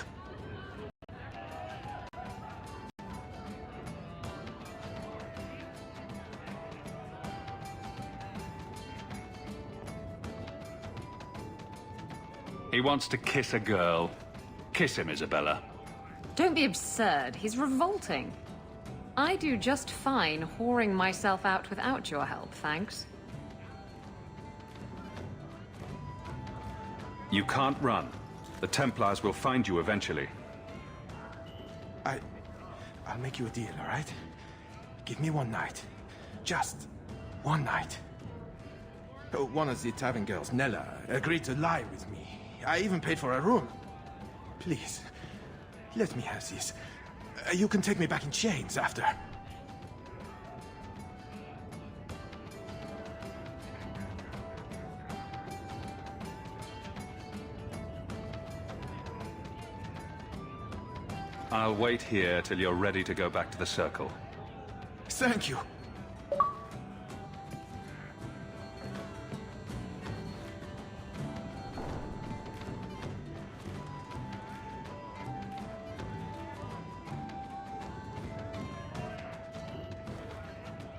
He wants to kiss a girl. Kiss him, Isabella. Don't be absurd. He's revolting. I do just fine whoring myself out without your help, thanks. You can't run. The Templars will find you eventually. I'll make you a deal, all right? Give me one night. Just one night. One of the tavern girls, Nella, agreed to lie with me. I even paid for a room. Please, let me have this. You can take me back in chains after. I'll wait here till you're ready to go back to the Circle. Thank you.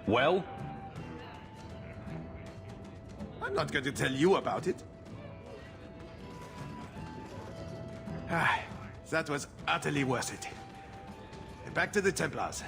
Well? I'm not going to tell you about it. That was utterly worth it. Back to the Templars.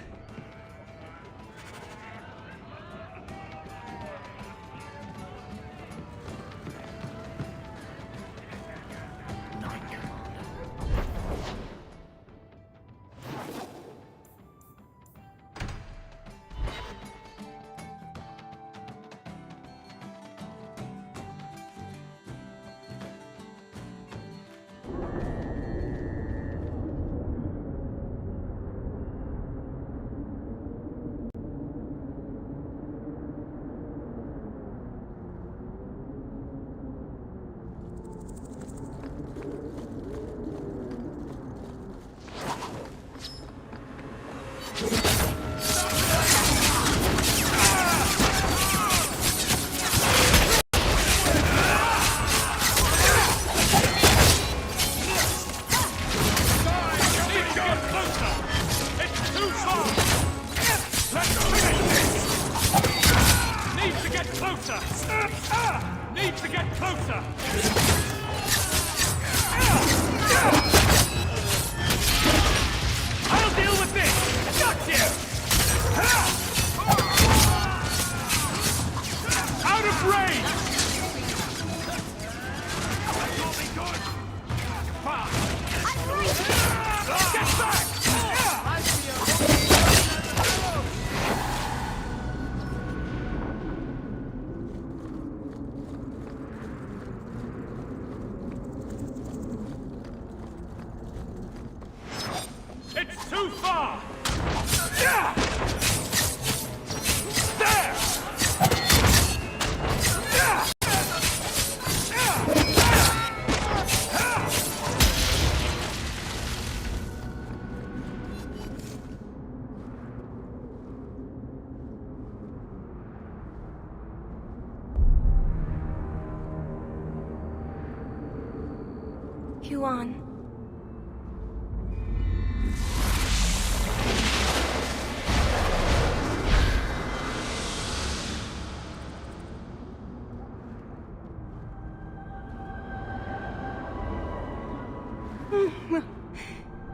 Huan.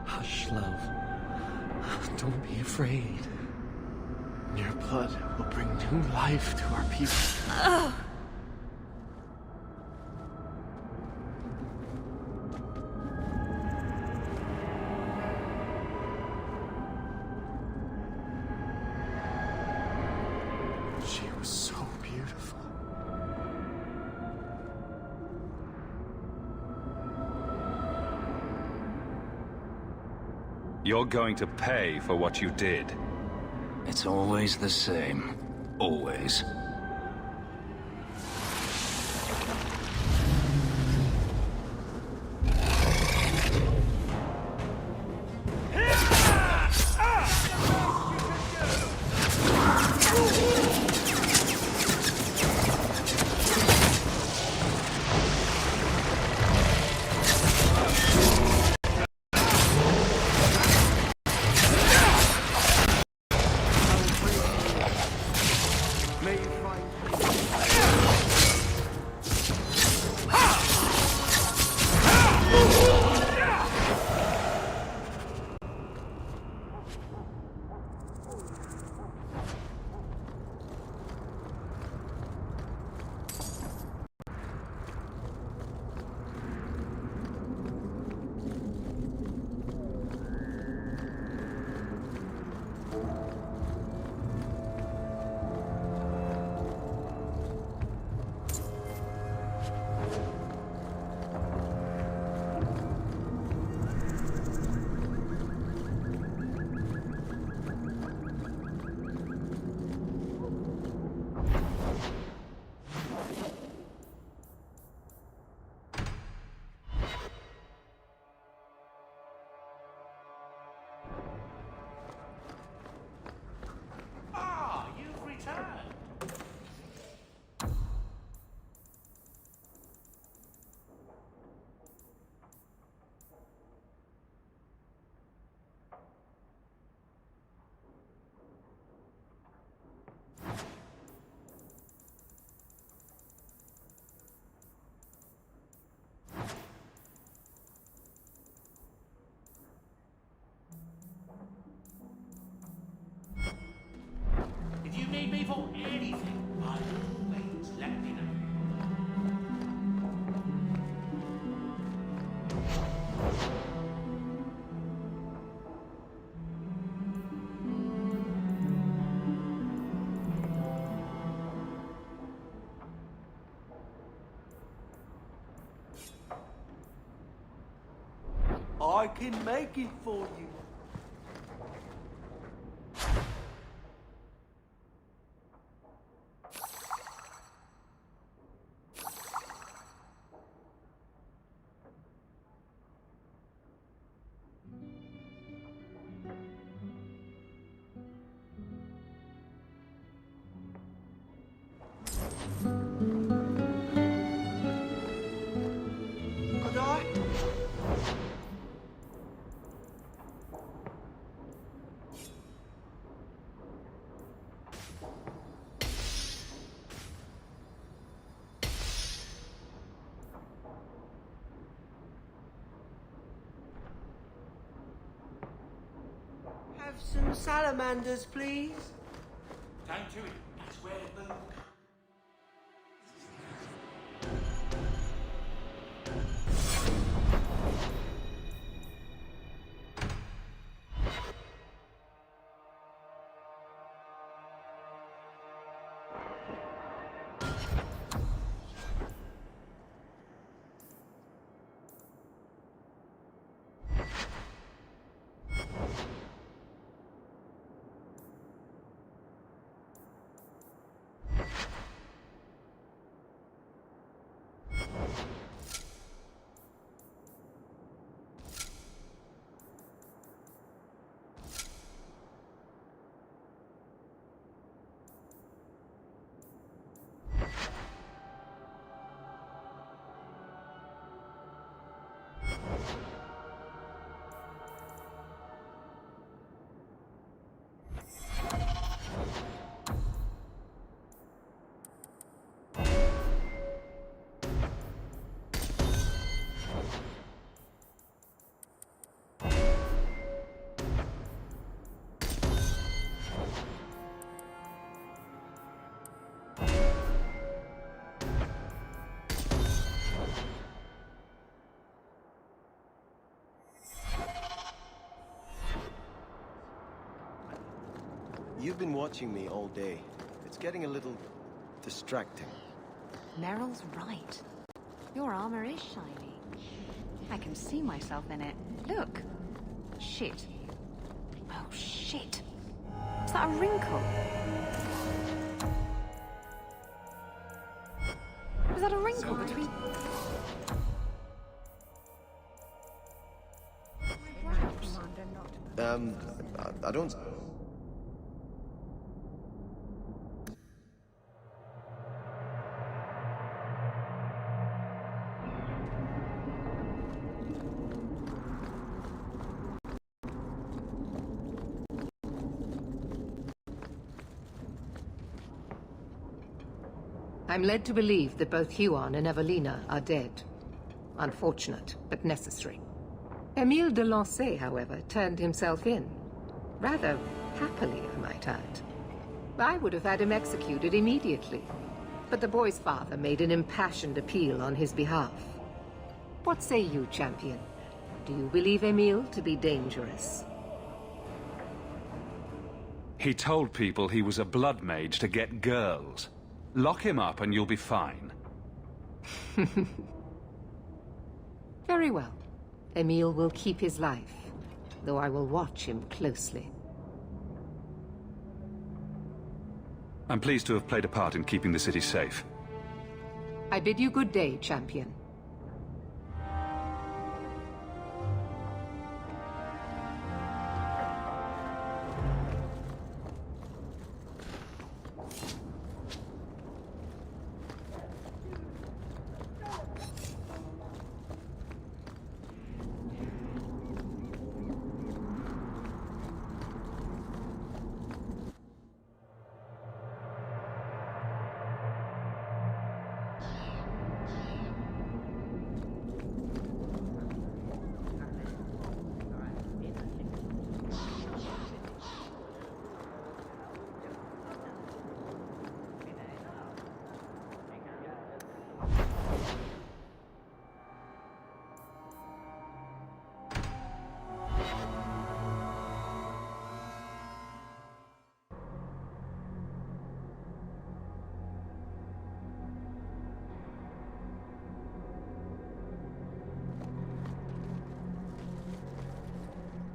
Hush, love. Don't be afraid. Your blood will bring new life to our people. She was so beautiful. You're going to pay for what you did. It's always the same. Always. me for anything, by all means, let me know. I can make it for you. Could I? Have some salamanders, please. Don't do it. That's where it belongs. You've been watching me all day. It's getting a little distracting. Meryl's right. Your armor is shiny. I can see myself in it. Look. Shit. Oh, shit. Is that a wrinkle? Was that a wrinkle between... I don't... I'm led to believe that both Huon and Evelina are dead. Unfortunate, but necessary. Emile de Lancey, however, turned himself in. Rather happily, I might add. I would have had him executed immediately. But the boy's father made an impassioned appeal on his behalf. What say you, champion? Do you believe Emile to be dangerous? He told people he was a blood mage to get girls. Lock him up and you'll be fine. Very well. Emile will keep his life, though I will watch him closely. I'm pleased to have played a part in keeping the city safe. I bid you good day, champion.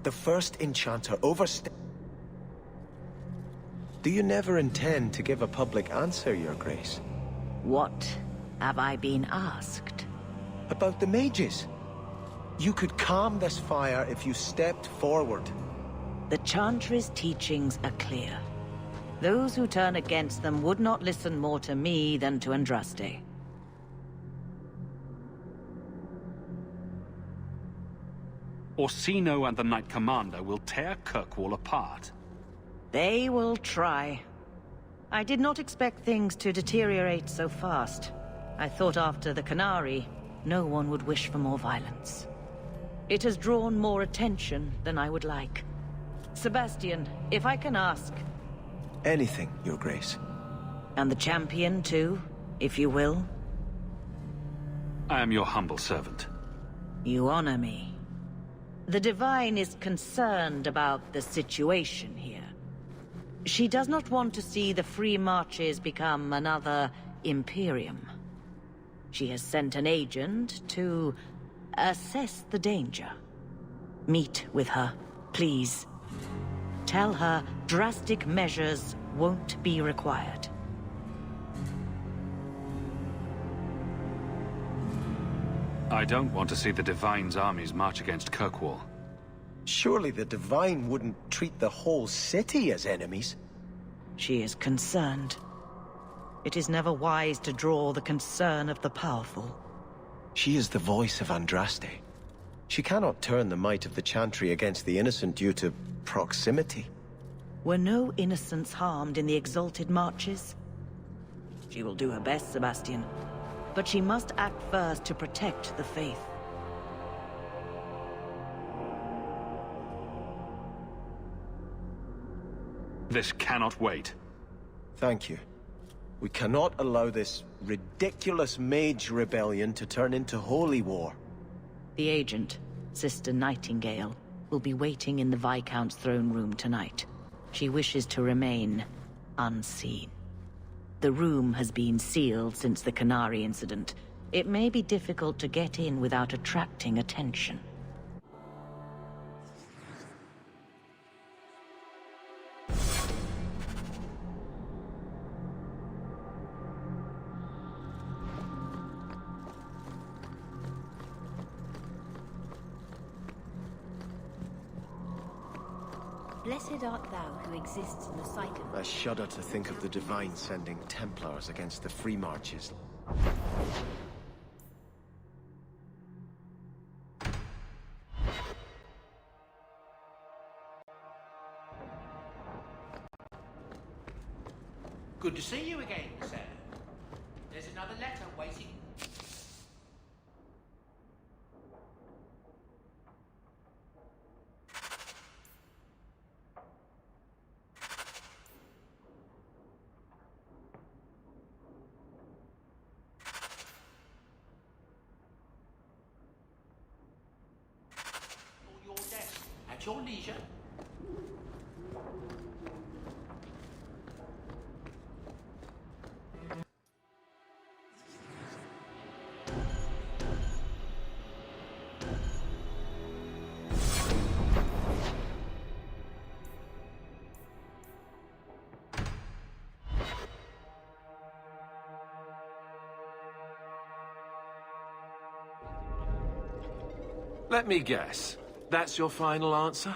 The first enchanter overstepped. Do you never intend to give a public answer, Your Grace? What have I been asked? About the mages. You could calm this fire if you stepped forward. The Chantry's teachings are clear. Those who turn against them would not listen more to me than to Andraste. Orsino and the Knight Commander will tear Kirkwall apart. They will try. I did not expect things to deteriorate so fast. I thought after the Canary, no one would wish for more violence. It has drawn more attention than I would like. Sebastian, if I can ask... Anything, Your Grace. And the champion, too, if you will? I am your humble servant. You honor me. The Divine is concerned about the situation here. She does not want to see the Free Marches become another Imperium. She has sent an agent to assess the danger. Meet with her, please. Tell her drastic measures won't be required. I don't want to see the Divine's armies march against Kirkwall. Surely the Divine wouldn't treat the whole city as enemies. She is concerned. It is never wise to draw the concern of the powerful. She is the voice of Andraste. She cannot turn the might of the Chantry against the innocent due to proximity. Were no innocents harmed in the Exalted Marches? She will do her best, Sebastian. But she must act first to protect the faith. This cannot wait. Thank you. We cannot allow this ridiculous mage rebellion to turn into holy war. The agent, Sister Nightingale, will be waiting in the Viscount's throne room tonight. She wishes to remain unseen. The room has been sealed since the Canary incident. It may be difficult to get in without attracting attention. Blessed art thou who exists in the sight of... I shudder to think of the Divine sending Templars against the Free Marches. Good to see you again, sir. There's another letter waiting. On your desk, at your leisure. Let me guess. That's your final answer?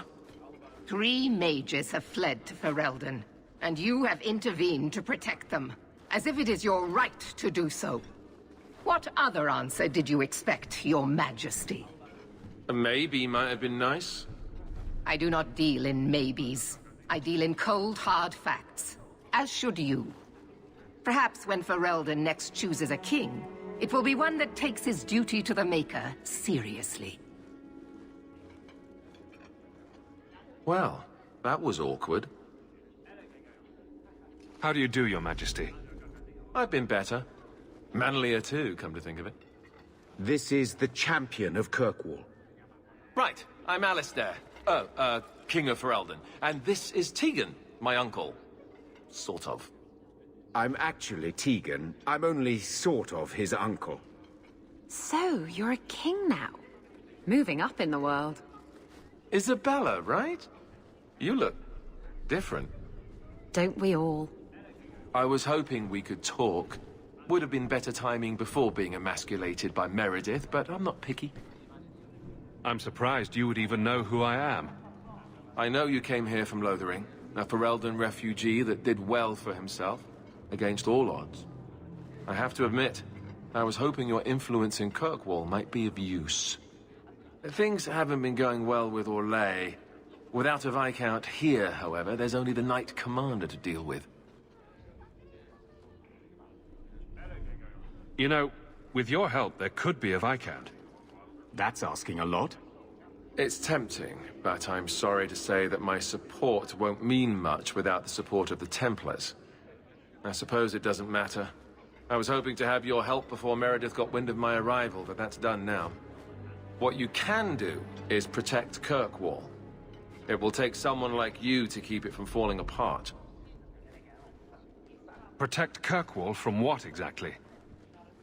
3 mages have fled to Ferelden, and you have intervened to protect them, as if it is your right to do so. What other answer did you expect, Your Majesty? A maybe might have been nice. I do not deal in maybes. I deal in cold, hard facts. As should you. Perhaps when Ferelden next chooses a king, it will be one that takes his duty to the Maker seriously. Well, that was awkward. How do you do, Your Majesty? I've been better. Manlier too, come to think of it. This is the champion of Kirkwall. Right, I'm Alistair. King of Ferelden. And this is Tegan, my uncle. Sort of. I'm actually Tegan. I'm only sort of his uncle. So, you're a king now. Moving up in the world. Isabella, right? You look different. Don't we all? I was hoping we could talk. Would have been better timing before being emasculated by Meredith, but I'm not picky. I'm surprised you would even know who I am. I know you came here from Lothering, a Ferelden refugee that did well for himself, against all odds. I have to admit, I was hoping your influence in Kirkwall might be of use. Things haven't been going well with Orlais. Without a Viscount here, however, there's only the Knight Commander to deal with. You know, with your help, there could be a Viscount. That's asking a lot. It's tempting, but I'm sorry to say that my support won't mean much without the support of the Templars. I suppose it doesn't matter. I was hoping to have your help before Meredith got wind of my arrival, but that's done now. What you can do is protect Kirkwall. It will take someone like you to keep it from falling apart. Protect Kirkwall from what, exactly?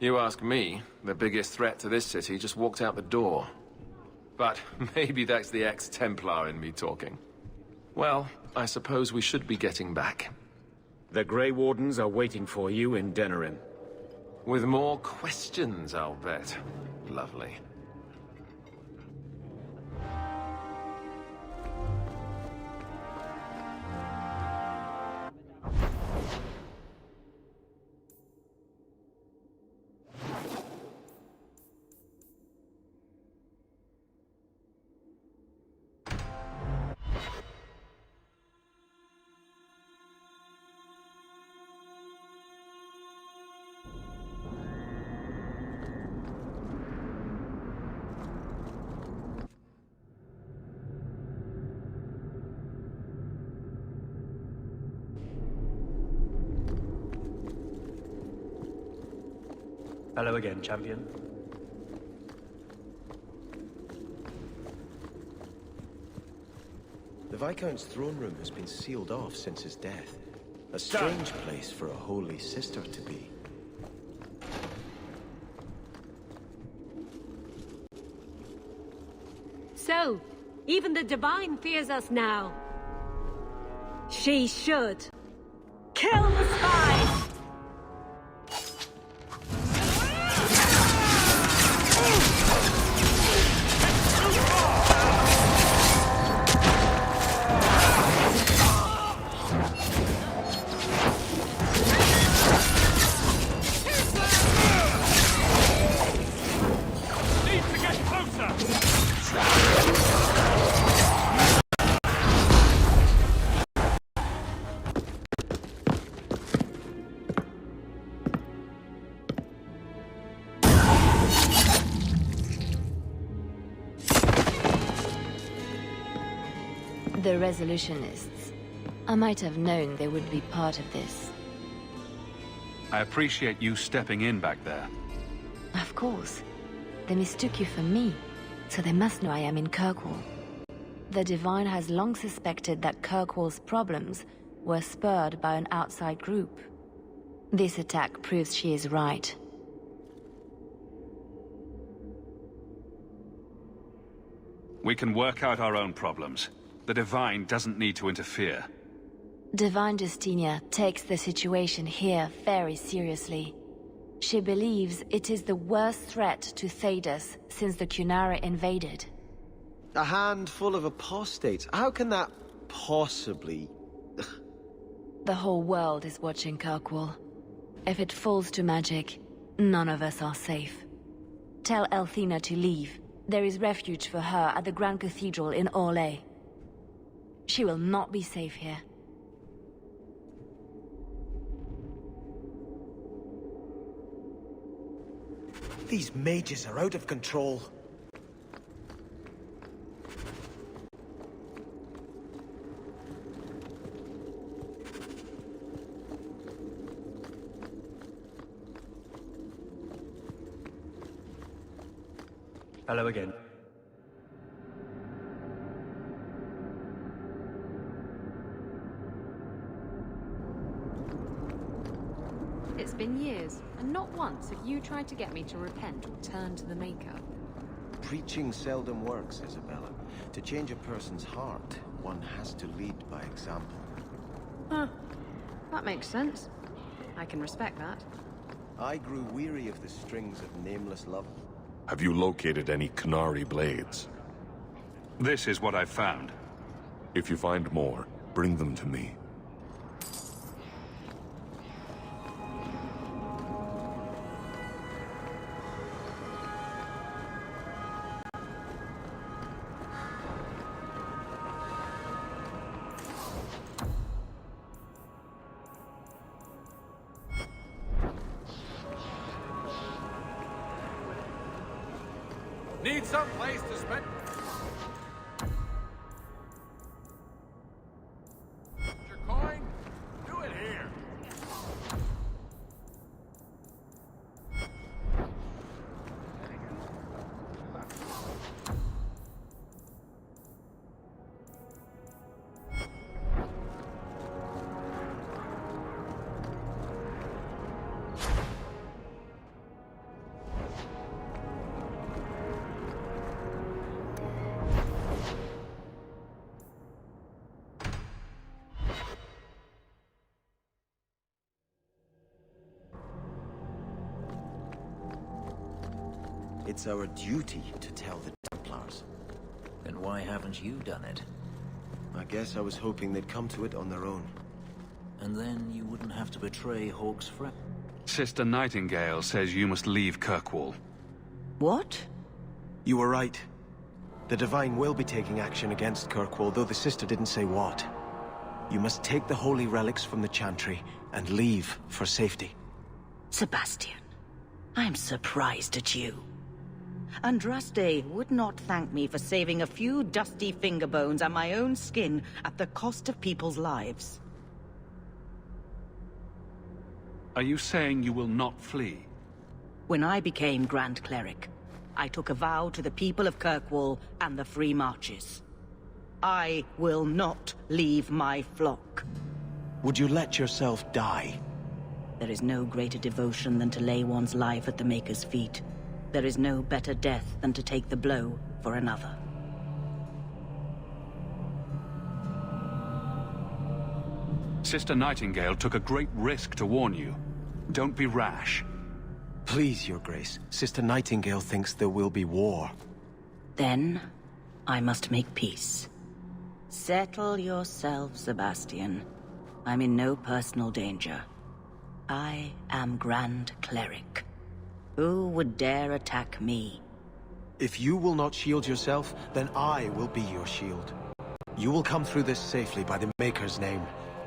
You ask me, the biggest threat to this city just walked out the door. But maybe that's the ex-Templar in me talking. Well, I suppose we should be getting back. The Grey Wardens are waiting for you in Denerim. With more questions, I'll bet. Lovely. Hello again, champion. The Viscount's throne room has been sealed off since his death. A strange place for a holy sister to be. So, even the Divine fears us now. She should. Kill the spies! The Resolutionists. I might have known they would be part of this. I appreciate you stepping in back there. Of course. They mistook you for me, so they must know I am in Kirkwall. The Divine has long suspected that Kirkwall's problems were spurred by an outside group. This attack proves she is right. We can work out our own problems. The Divine doesn't need to interfere. Divine Justinia takes the situation here very seriously. She believes it is the worst threat to Thedas since the Cunara invaded. A handful of apostates? How can that possibly... The whole world is watching Kirkwall. If it falls to magic, none of us are safe. Tell Elthina to leave. There is refuge for her at the Grand Cathedral in Orlais. She will not be safe here. These mages are out of control. Hello again. It's been years, and not once have you tried to get me to repent or turn to the Maker. Preaching seldom works, Isabella. To change a person's heart, one has to lead by example. Huh. That makes sense. I can respect that. I grew weary of the strings of nameless love. Have you located any Qunari blades? This is what I've found. If you find more, bring them to me. Need some place to spend... Your coin? Do it here. It's our duty to tell the Templars. Then why haven't you done it? I guess I was hoping they'd come to it on their own. And then you wouldn't have to betray Hawke's friend. Sister Nightingale says you must leave Kirkwall. What? You were right. The Divine will be taking action against Kirkwall, though the sister didn't say what. You must take the holy relics from the Chantry and leave for safety. Sebastian, I'm surprised at you. Andraste would not thank me for saving a few dusty finger bones and my own skin at the cost of people's lives. Are you saying you will not flee? When I became Grand Cleric, I took a vow to the people of Kirkwall and the Free Marches. I will not leave my flock. Would you let yourself die? There is no greater devotion than to lay one's life at the Maker's feet. There is no better death than to take the blow for another. Sister Nightingale took a great risk to warn you. Don't be rash. Please, Your Grace. Sister Nightingale thinks there will be war. Then, I must make peace. Settle yourself, Sebastian. I'm in no personal danger. I am Grand Cleric. Who would dare attack me? If you will not shield yourself, then I will be your shield. You will come through this safely by the Maker's name.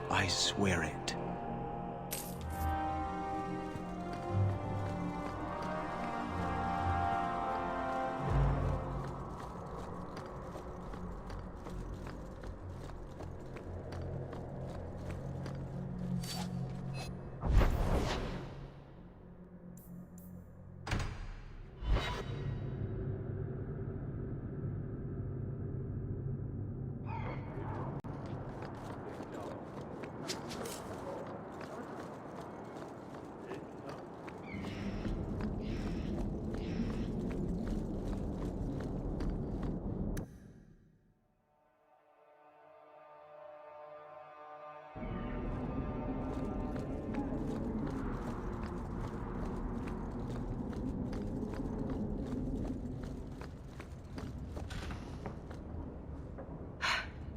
I swear it.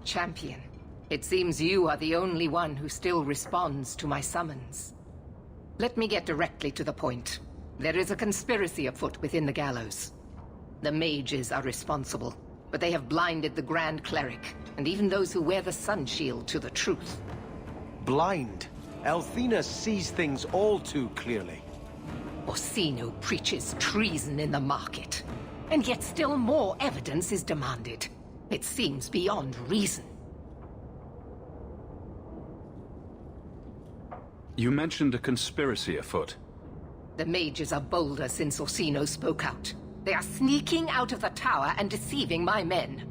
Champion, it seems you are the only one who still responds to my summons. Let me get directly to the point. There is a conspiracy afoot within the Gallows. The mages are responsible, but they have blinded the Grand Cleric, and even those who wear the Sun Shield to the truth. Blind? Althena sees things all too clearly. Orsino preaches treason in the market, and yet still more evidence is demanded. It seems beyond reason. You mentioned a conspiracy afoot. The mages are bolder since Orsino spoke out. They are sneaking out of the tower and deceiving my men.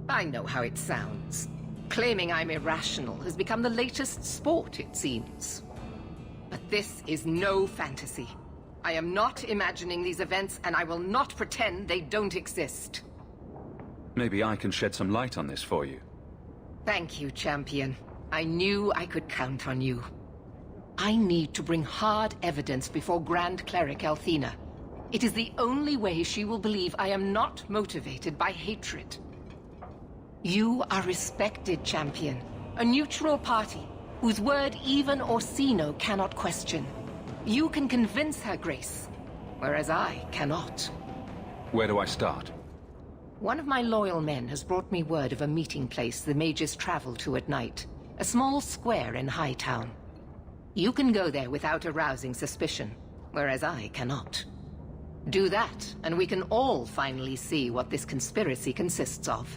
I know how it sounds. Claiming I'm irrational has become the latest sport, it seems. But this is no fantasy. I am not imagining these events, and I will not pretend they don't exist. Maybe I can shed some light on this for you. Thank you, champion. I knew I could count on you. I need to bring hard evidence before Grand Cleric Althena. It is the only way she will believe I am not motivated by hatred. You are respected, champion. A neutral party, whose word even Orsino cannot question. You can convince her, Grace, whereas I cannot. Where do I start? One of my loyal men has brought me word of a meeting place the mages travel to at night. A small square in Hightown. You can go there without arousing suspicion, whereas I cannot. Do that, and we can all finally see what this conspiracy consists of.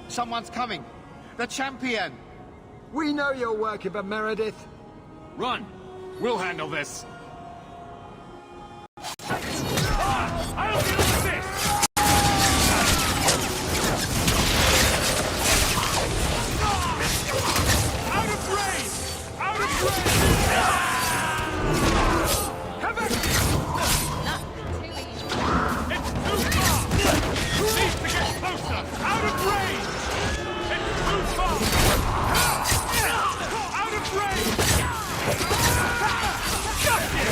Someone's coming! The champion! We know you're working for Meredith. Run! We'll handle this! I'll deal with this! Out of range! Out of range! Have it! It's too far! Need to get closer! Out of range! It's too far! Out of range! Got you!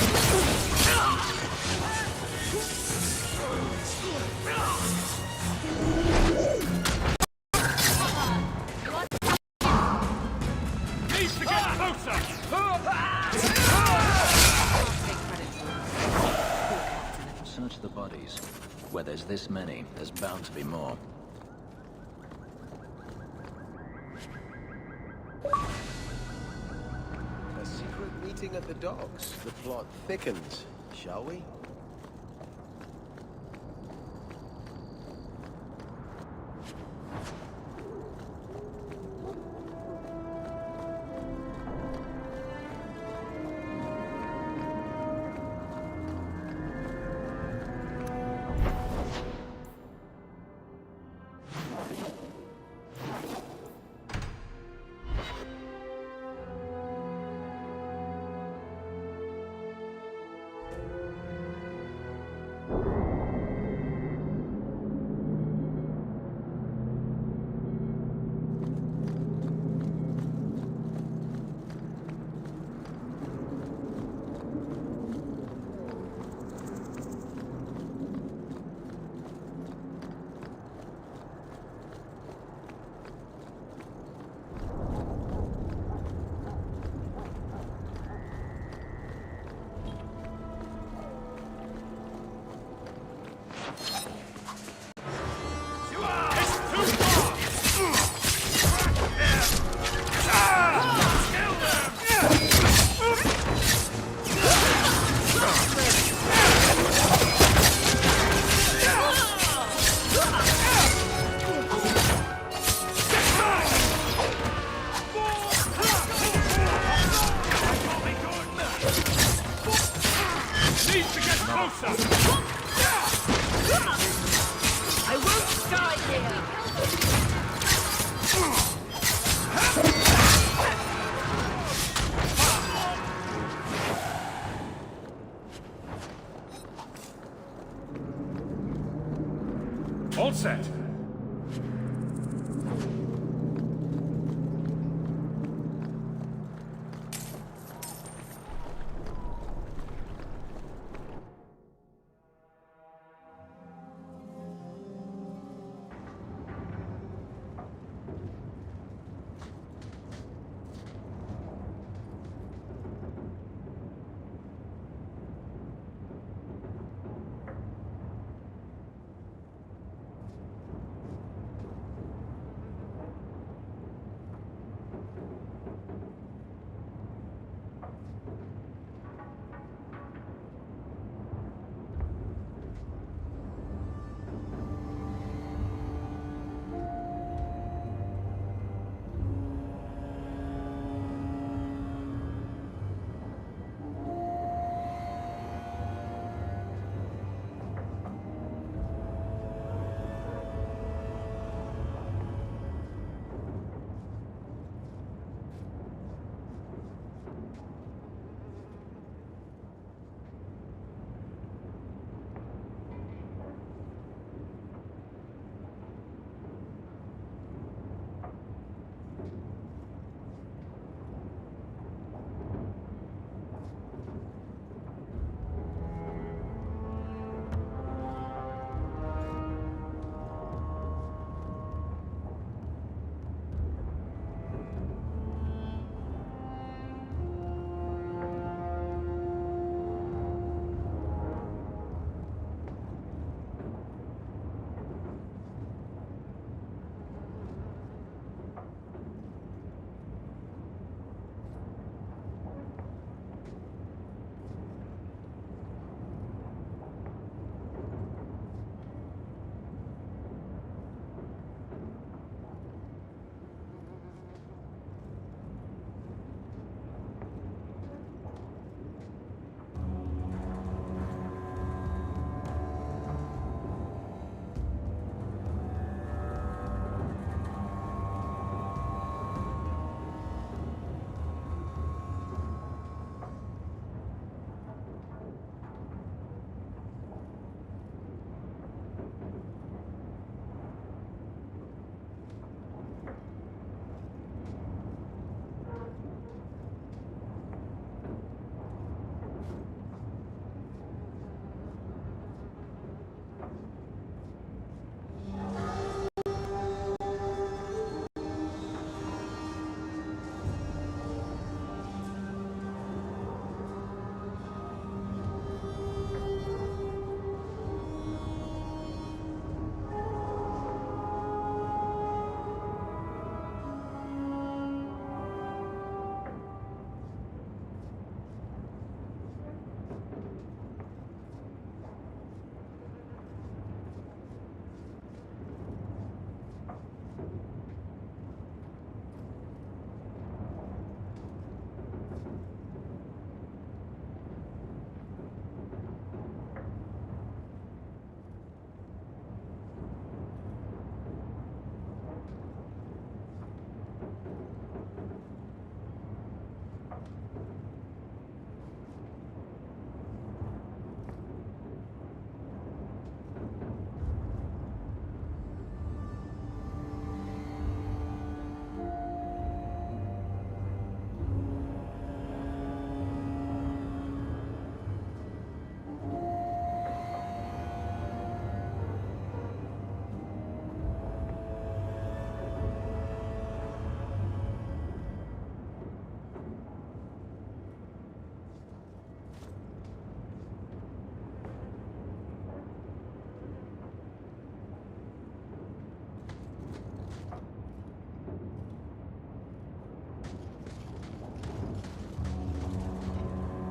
Needs to get closer! Search the bodies. Where there's this many, there's bound to be more. A secret meeting at the docks. The plot thickens, shall we? Needs to get closer! All set.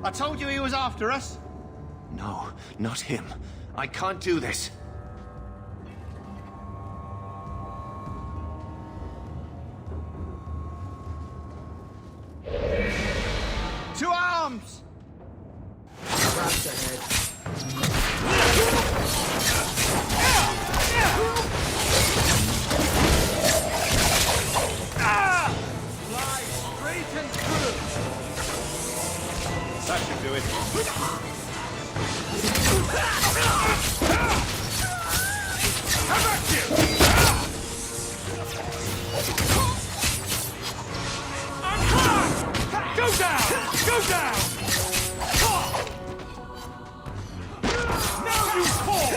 I told you he was after us. No, not him. I can't do this. To arms! Traps ahead. That should do it. How about you? Go down! Go down! Now you fall!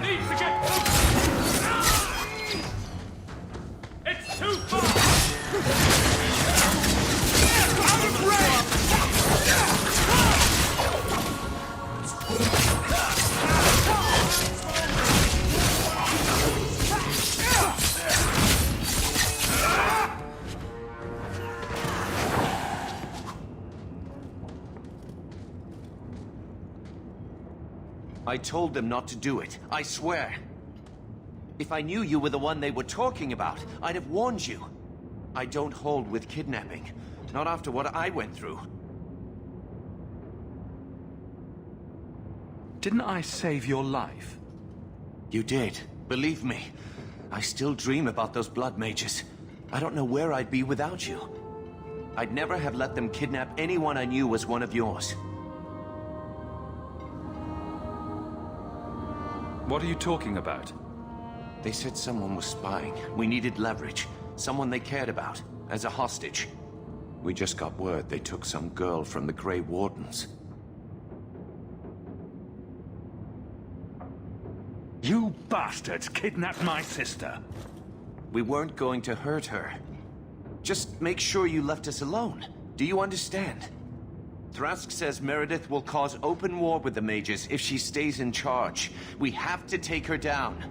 Need to get close! It's too far! Out of range! I told them not to do it, I swear. If I knew you were the one they were talking about, I'd have warned you. I don't hold with kidnapping. Not after what I went through. Didn't I save your life? You did. Believe me. I still dream about those blood mages. I don't know where I'd be without you. I'd never have let them kidnap anyone I knew was one of yours. What are you talking about? They said someone was spying. We needed leverage. Someone they cared about. As a hostage. We just got word they took some girl from the Grey Wardens. You bastards kidnapped my sister! We weren't going to hurt her. Just make sure you left us alone. Do you understand? Thrask says Meredith will cause open war with the mages if she stays in charge. We have to take her down.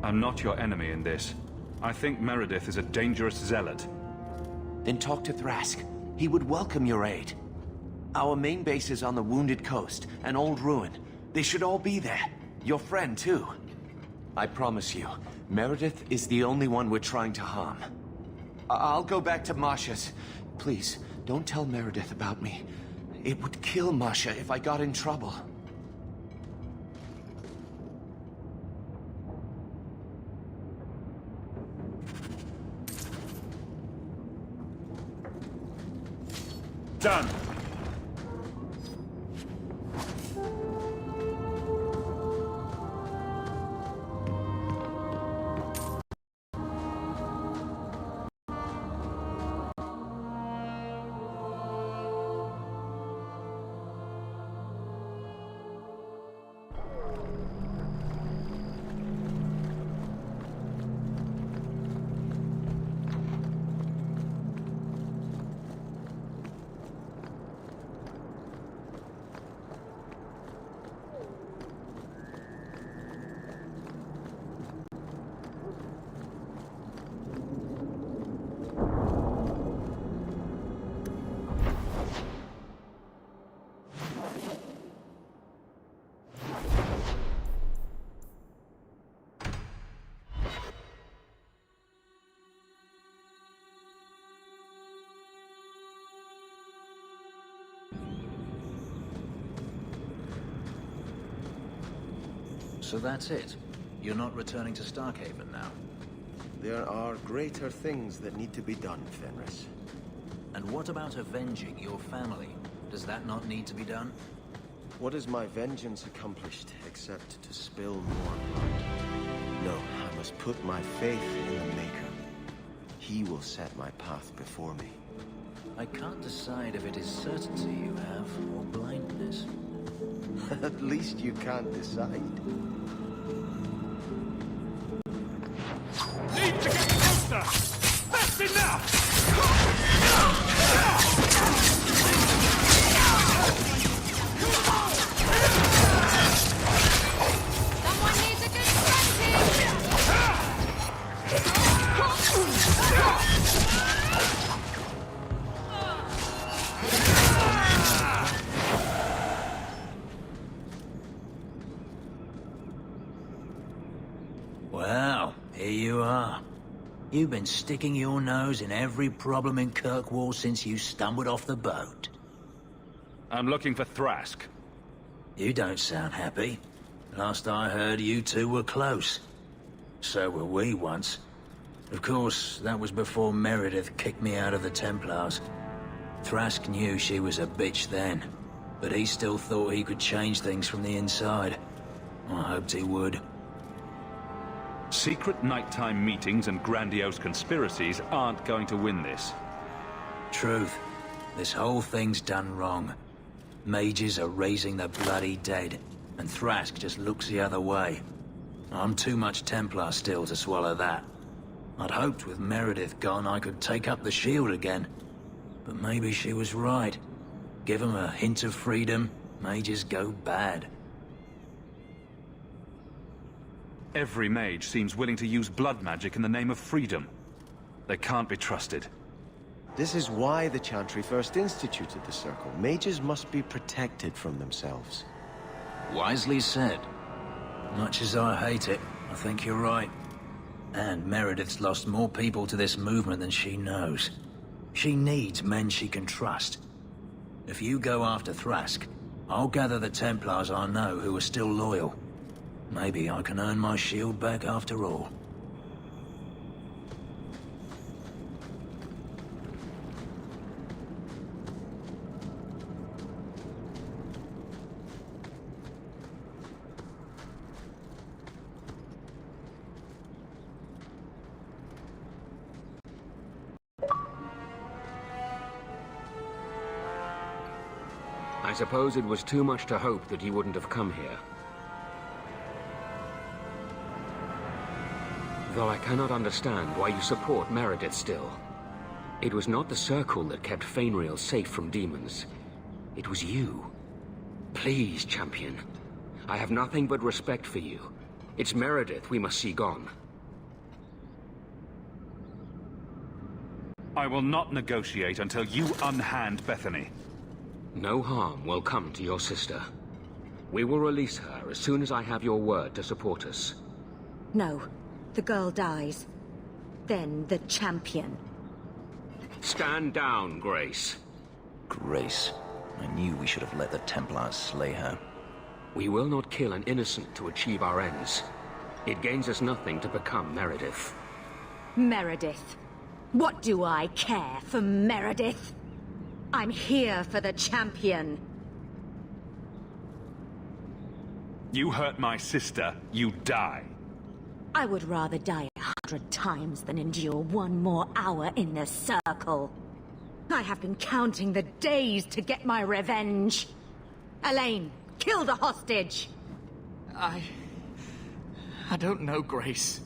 I'm not your enemy in this. I think Meredith is a dangerous zealot. Then talk to Thrask. He would welcome your aid. Our main base is on the Wounded Coast, an old ruin. They should all be there. Your friend, too. I promise you, Meredith is the only one we're trying to harm. I'll go back to Masha's. Please, don't tell Meredith about me. It would kill Masha if I got in trouble. Done. So that's it. You're not returning to Starkhaven now. There are greater things that need to be done, Fenris. And what about avenging your family? Does that not need to be done? What has my vengeance accomplished, except to spill more blood? No, I must put my faith in the Maker. He will set my path before me. I can't decide if it is certainty you have, or blindness. At least you can't decide. Need to get closer! That's enough! Someone needs a good scratching! Well, here you are. You've been sticking your nose in every problem in Kirkwall since you stumbled off the boat. I'm looking for Thrask. You don't sound happy. Last I heard, you two were close. So were we once. Of course, that was before Meredith kicked me out of the Templars. Thrask knew she was a bitch then, but he still thought he could change things from the inside. I hoped he would. Secret nighttime meetings and grandiose conspiracies aren't going to win this. Truth. This whole thing's done wrong. Mages are raising the bloody dead, and Thrask just looks the other way. I'm too much Templar still to swallow that. I'd hoped with Meredith gone I could take up the shield again. But maybe she was right. Give them a hint of freedom, mages go bad. Every mage seems willing to use blood magic in the name of freedom. They can't be trusted. This is why the Chantry first instituted the Circle. Mages must be protected from themselves. Wisely said. Much as I hate it, I think you're right. And Meredith's lost more people to this movement than she knows. She needs men she can trust. If you go after Thrask, I'll gather the Templars I know who are still loyal. Maybe I can earn my shield back after all. I suppose it was too much to hope that he wouldn't have come here. Though I cannot understand why you support Meredith still. It was not the Circle that kept Fainriel safe from demons. It was you. Please, champion. I have nothing but respect for you. It's Meredith we must see gone. I will not negotiate until you unhand Bethany. No harm will come to your sister. We will release her as soon as I have your word to support us. No. The girl dies. Then the champion. Stand down, Grace. Grace. I knew we should have let the Templars slay her. We will not kill an innocent to achieve our ends. It gains us nothing to become Meredith. Meredith. What do I care for Meredith? I'm here for the champion. You hurt my sister, you die. I would rather die 100 times than endure one more hour in the Circle. I have been counting the days to get my revenge. Elaine, kill the hostage! I don't know, Grace.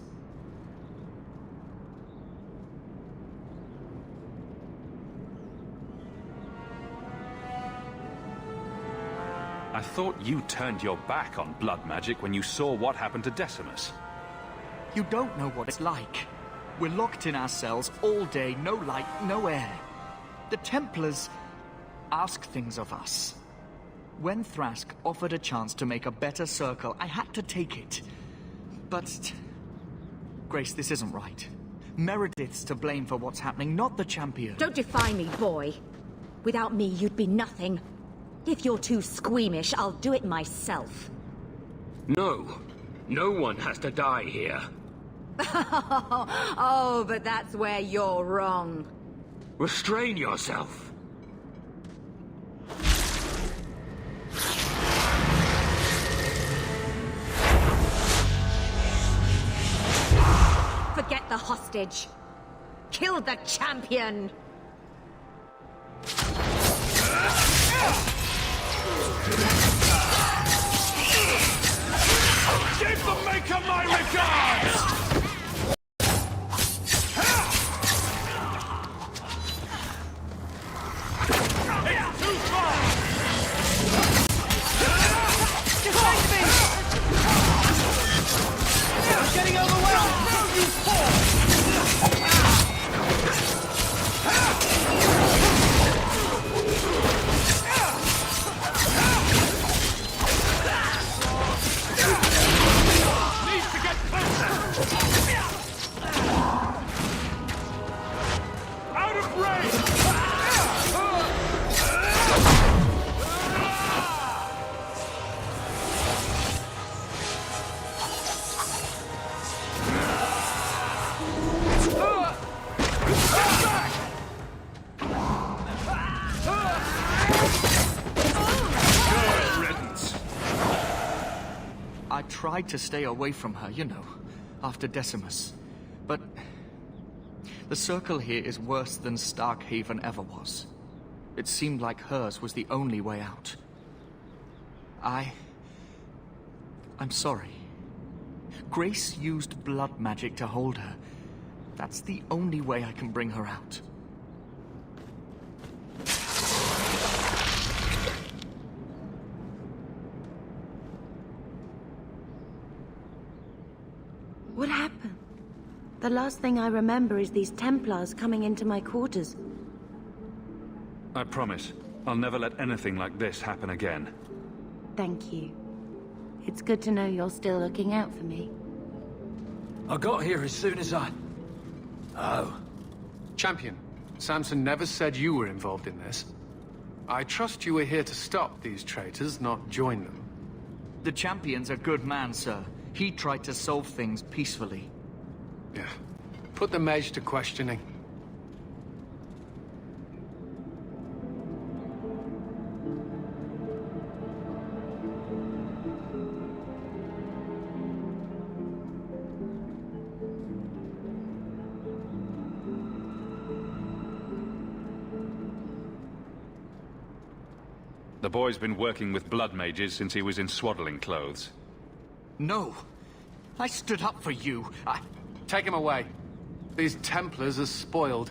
I thought you turned your back on blood magic when you saw what happened to Decimus. You don't know what it's like. We're locked in our cells all day, no light, no air. The Templars ask things of us. When Thrask offered a chance to make a better Circle, I had to take it. But... Grace, this isn't right. Meredith's to blame for what's happening, not the champion. Don't defy me, boy. Without me, you'd be nothing. If you're too squeamish, I'll do it myself. No. No one has to die here. Oh, but that's where you're wrong. Restrain yourself. Forget the hostage. Kill the champion. Give the Maker my regards! It's too far! Defend me! I'm getting overwhelmed! You Need to get closer! Good riddance. I tried to stay away from her, you know, after Decimus. But the Circle here is worse than Starkhaven ever was. It seemed like hers was the only way out. I'm sorry. Grace used blood magic to hold her. That's the only way I can bring her out. What happened? The last thing I remember is these Templars coming into my quarters. I promise, I'll never let anything like this happen again. Thank you. It's good to know you're still looking out for me. I got here as soon as I... Oh. Champion, Samson never said you were involved in this. I trust you were here to stop these traitors, not join them. The Champion's a good man, sir. He tried to solve things peacefully. Yeah. Put the mage to questioning. The boy's been working with blood mages since he was in swaddling clothes. No. I stood up for you. Take him away. These Templars are spoiled.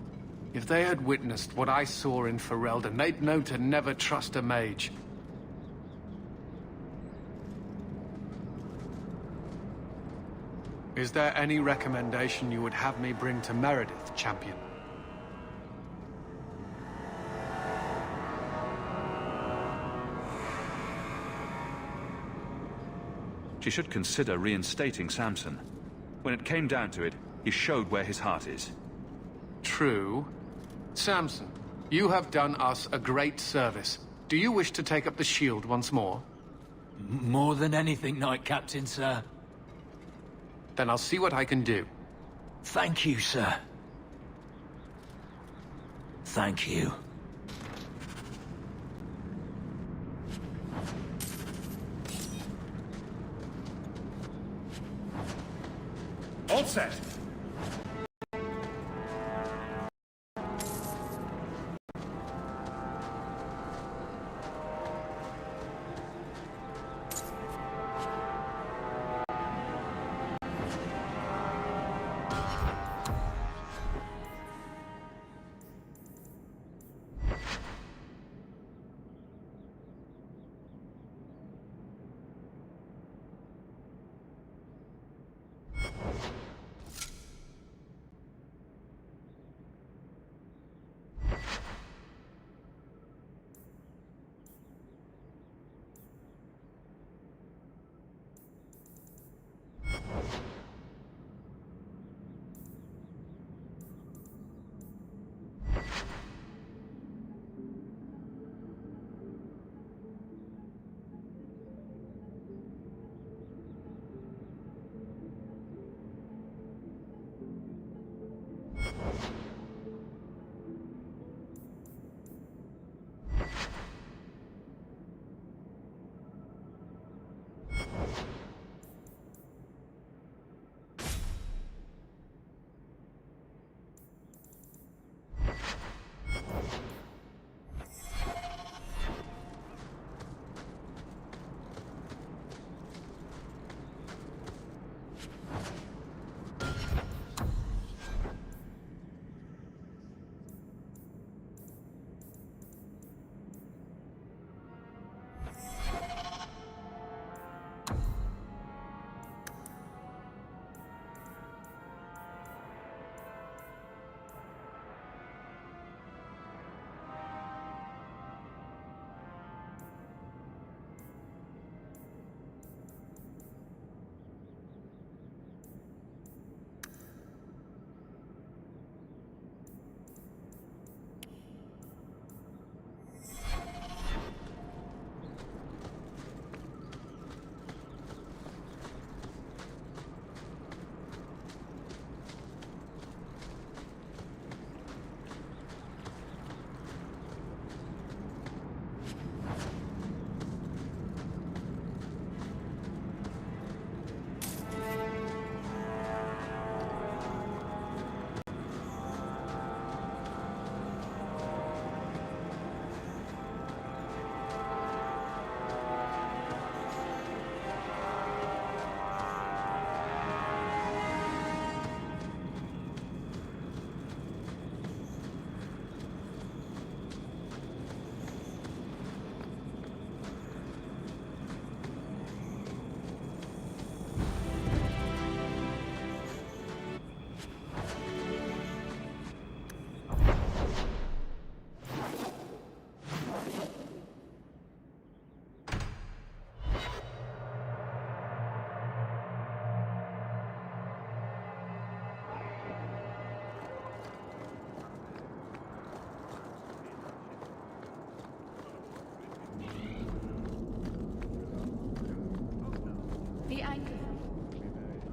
If they had witnessed what I saw in Ferelden, they'd know to never trust a mage. Is there any recommendation you would have me bring to Meredith, Champion? She should consider reinstating Samson. When it came down to it, he showed where his heart is. True. Samson, you have done us a great service. Do you wish to take up the shield once more? More than anything, Knight Captain, sir. Then I'll see what I can do. Thank you, sir. Thank you. All set.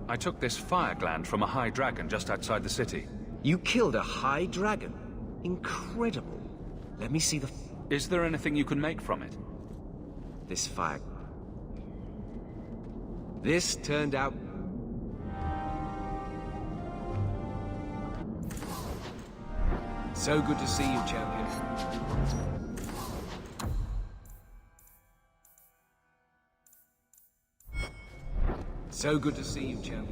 I took this fire gland from a high dragon just outside the city. You killed a high dragon? Incredible. Let me see the... Is there anything you can make from it? This fire... This turned out... So good to see you, champion. So good to see you, champion.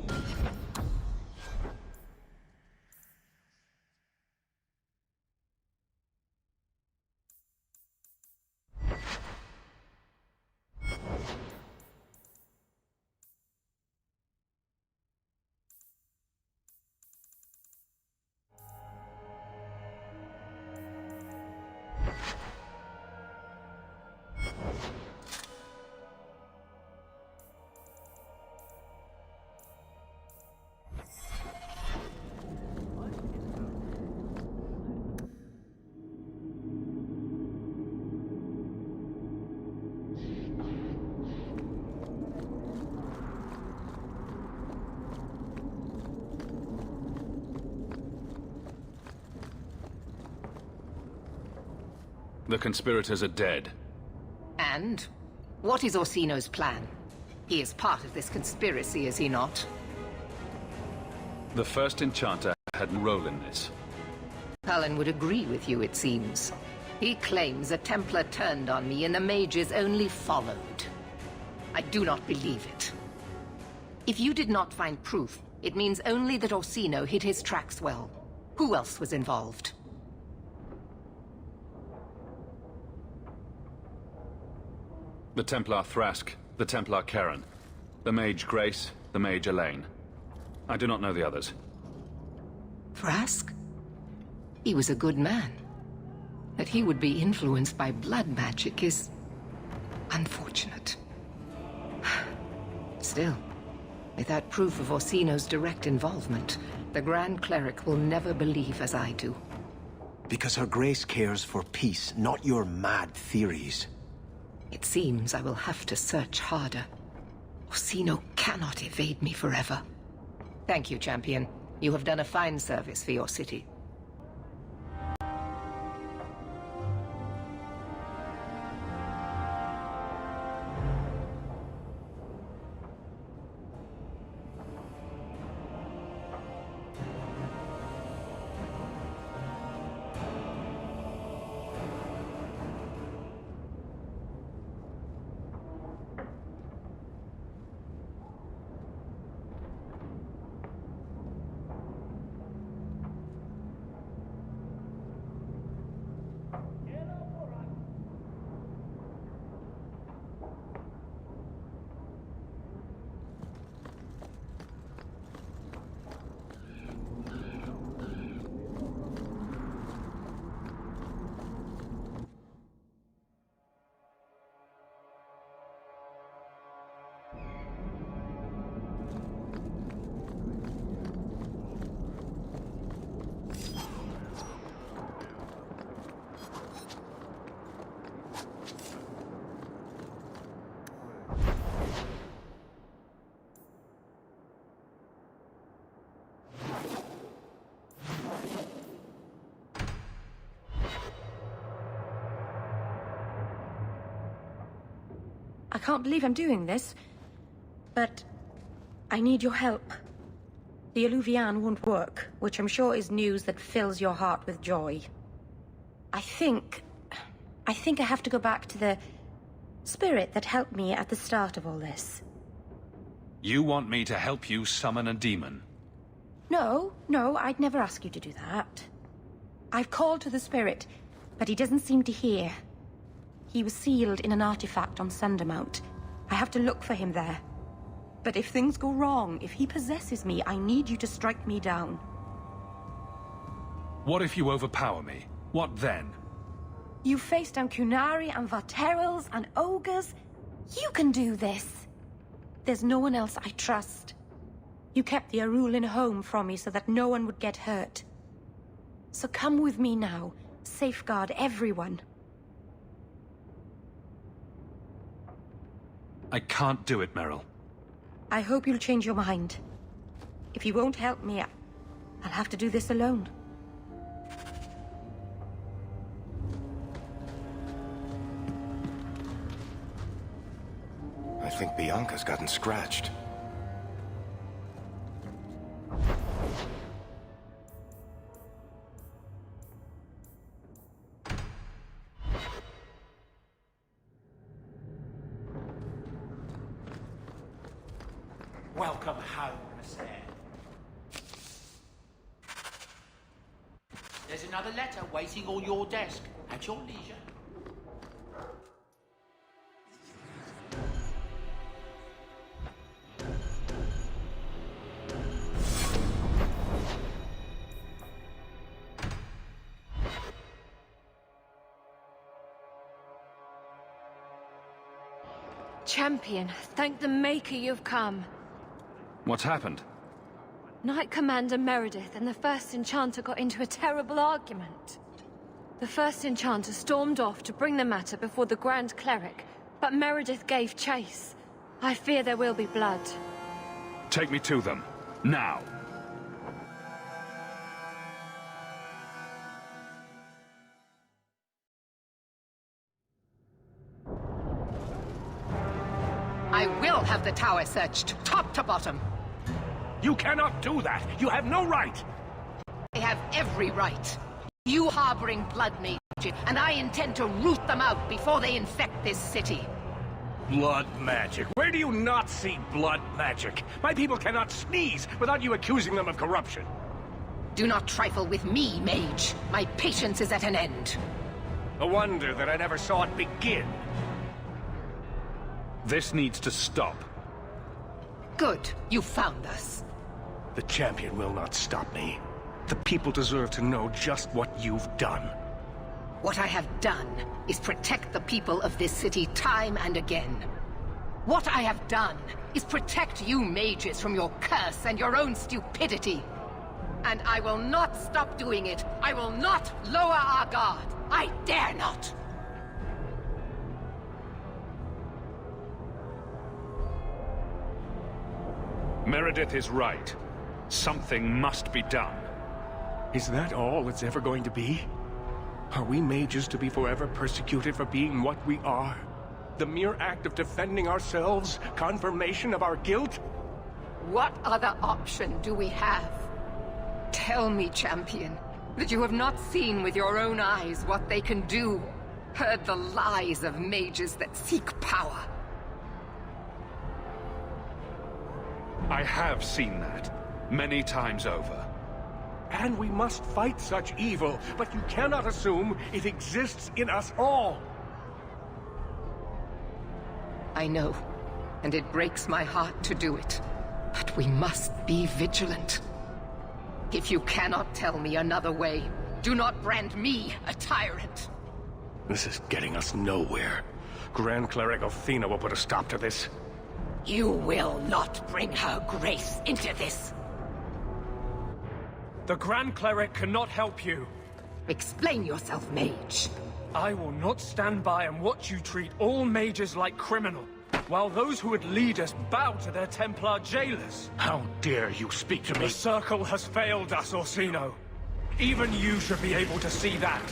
The conspirators are dead. And? What is Orsino's plan? He is part of this conspiracy, is he not? The first enchanter had no role in this. Cullen would agree with you, it seems. He claims a Templar turned on me and the mages only followed. I do not believe it. If you did not find proof, it means only that Orsino hid his tracks well. Who else was involved? The Templar Thrask, the Templar Karen, the Mage Grace, the Mage Elaine. I do not know the others. Thrask? He was a good man. That he would be influenced by blood magic is... unfortunate. Still, without proof of Orsino's direct involvement, the Grand Cleric will never believe as I do. Because Her Grace cares for peace, not your mad theories. It seems I will have to search harder. Orsino cannot evade me forever. Thank you, champion. You have done a fine service for your city. I can't believe I'm doing this, but I need your help. The Eluvian won't work, which I'm sure is news that fills your heart with joy. I think I have to go back to the spirit that helped me at the start of all this. You want me to help you summon a demon? No, I'd never ask you to do that. I've called to the spirit, but he doesn't seem to hear. He was sealed in an artifact on Sundermount. I have to look for him there. But if things go wrong, if he possesses me, I need you to strike me down. What if you overpower me? What then? You face down Qunari and Varterals and ogres. You can do this. There's no one else I trust. You kept the Arulin home from me so that no one would get hurt. So come with me now. Safeguard everyone. I can't do it, Merrill. I hope you'll change your mind. If you won't help me, I'll have to do this alone. I think Bianca's gotten scratched. Welcome home, Nasir. There's another letter waiting on your desk at your leisure. Champion, thank the Maker you've come. What's happened? Knight Commander Meredith and the First Enchanter got into a terrible argument. The First Enchanter stormed off to bring the matter before the Grand Cleric, but Meredith gave chase. I fear there will be blood. Take me to them. Now! I will have the tower searched, top to bottom. You cannot do that! You have no right! I have every right. You harboring blood mages, and I intend to root them out before they infect this city. Blood magic? Where do you not see blood magic? My people cannot sneeze without you accusing them of corruption. Do not trifle with me, mage. My patience is at an end. A wonder that I never saw it begin. This needs to stop. Good. You found us. The champion will not stop me. The people deserve to know just what you've done. What I have done is protect the people of this city time and again. What I have done is protect you mages from your curse and your own stupidity. And I will not stop doing it. I will not lower our guard. I dare not. Meredith is right. Something must be done. Is that all it's ever going to be? Are we mages to be forever persecuted for being what we are? The mere act of defending ourselves, confirmation of our guilt? What other option do we have? Tell me, champion, that you have not seen with your own eyes what they can do, heard the lies of mages that seek power. I have seen that, many times over. And we must fight such evil, but you cannot assume it exists in us all. I know, and it breaks my heart to do it. But we must be vigilant. If you cannot tell me another way, do not brand me a tyrant. This is getting us nowhere. Grand Cleric Othina will put a stop to this. You will not bring her grace into this. The Grand Cleric cannot help you. Explain yourself, mage. I will not stand by and watch you treat all mages like criminal, while those who would lead us bow to their Templar jailers. How dare you speak to me? The Circle has failed us, Orsino. Even you should be able to see that.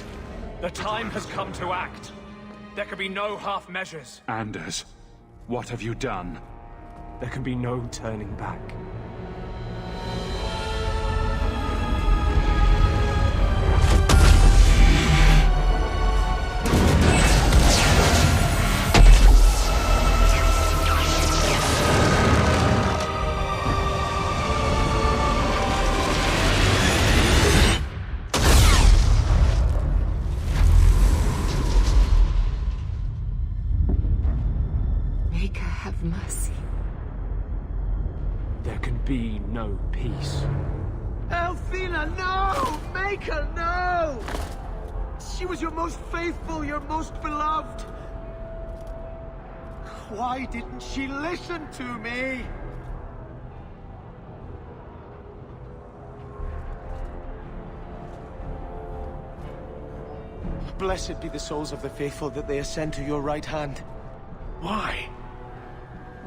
The time has come to act. There can be no half measures. Anders, what have you done? There can be no turning back. Maker, have mercy. There can be no peace. Elfina, no! Maker, no! She was your most faithful, your most beloved. Why didn't she listen to me? Blessed be the souls of the faithful that they ascend to your right hand. Why?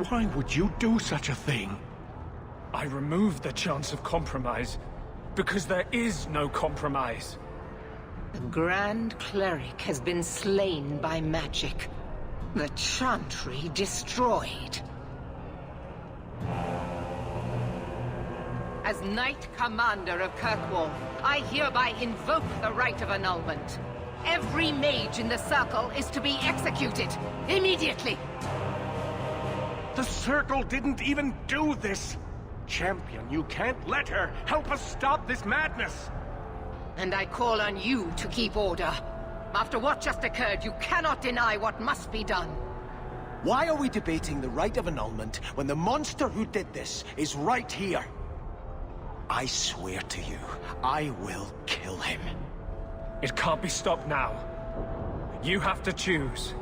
Why would you do such a thing? I removed the chance of compromise, because there is no compromise. The Grand Cleric has been slain by magic. The Chantry destroyed. As Knight Commander of Kirkwall, I hereby invoke the right of annulment. Every mage in the Circle is to be executed, immediately! The Circle didn't even do this! Champion, you can't let her! Help us stop this madness! And I call on you to keep order. After what just occurred, you cannot deny what must be done. Why are we debating the right of annulment when the monster who did this is right here? I swear to you, I will kill him. It can't be stopped now. You have to choose.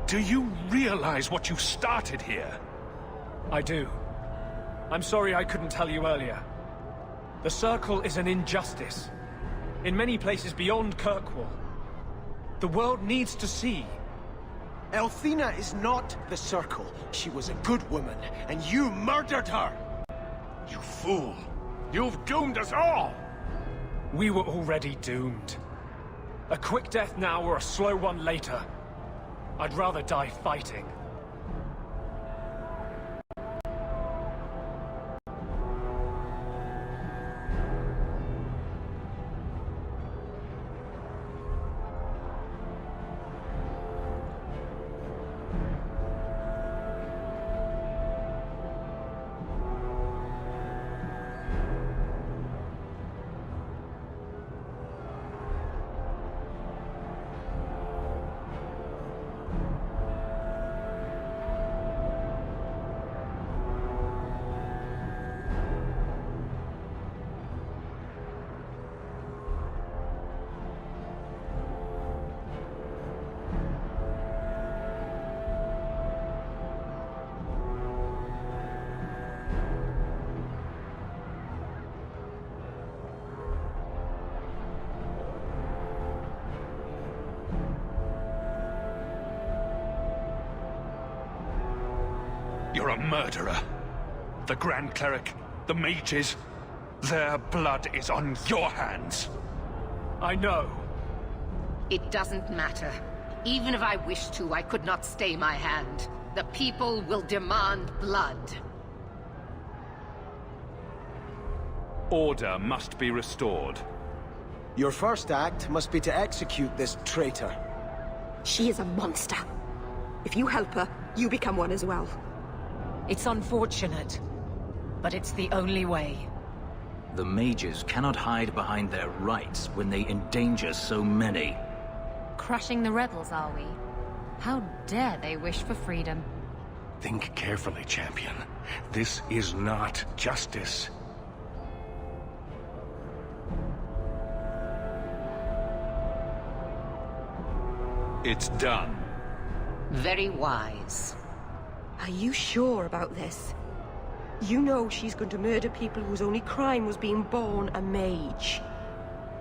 Do you realize what you started here? I do. I'm sorry I couldn't tell you earlier. The Circle is an injustice. In many places beyond Kirkwall. The world needs to see. Elthina is not the Circle. She was a good woman, and you murdered her! You fool! You've doomed us all! We were already doomed. A quick death now or a slow one later. I'd rather die fighting. You're a murderer. The Grand Cleric, the mages, their blood is on your hands. I know. It doesn't matter. Even if I wished to, I could not stay my hand. The people will demand blood. Order must be restored. Your first act must be to execute this traitor. She is a monster. If you help her, you become one as well. It's unfortunate, but it's the only way. The mages cannot hide behind their rights when they endanger so many. Crushing the rebels, are we? How dare they wish for freedom? Think carefully, champion. This is not justice. It's done. Very wise. Are you sure about this? You know she's going to murder people whose only crime was being born a mage.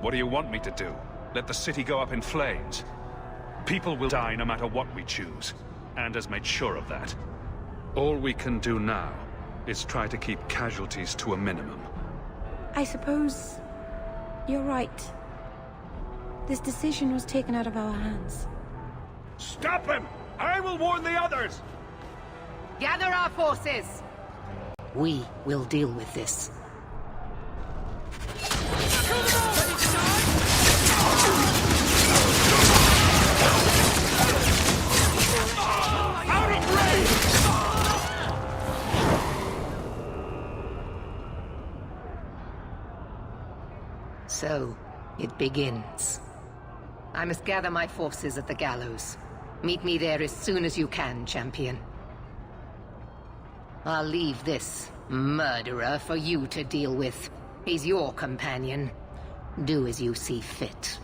What do you want me to do? Let the city go up in flames? People will die no matter what we choose. Anders made sure of that. All we can do now is try to keep casualties to a minimum. I suppose you're right. This decision was taken out of our hands. Stop him! I will warn the others! Gather our forces! We will deal with this. Out of range! So, it begins. I must gather my forces at the gallows. Meet me there as soon as you can, champion. I'll leave this murderer for you to deal with. He's your companion. Do as you see fit.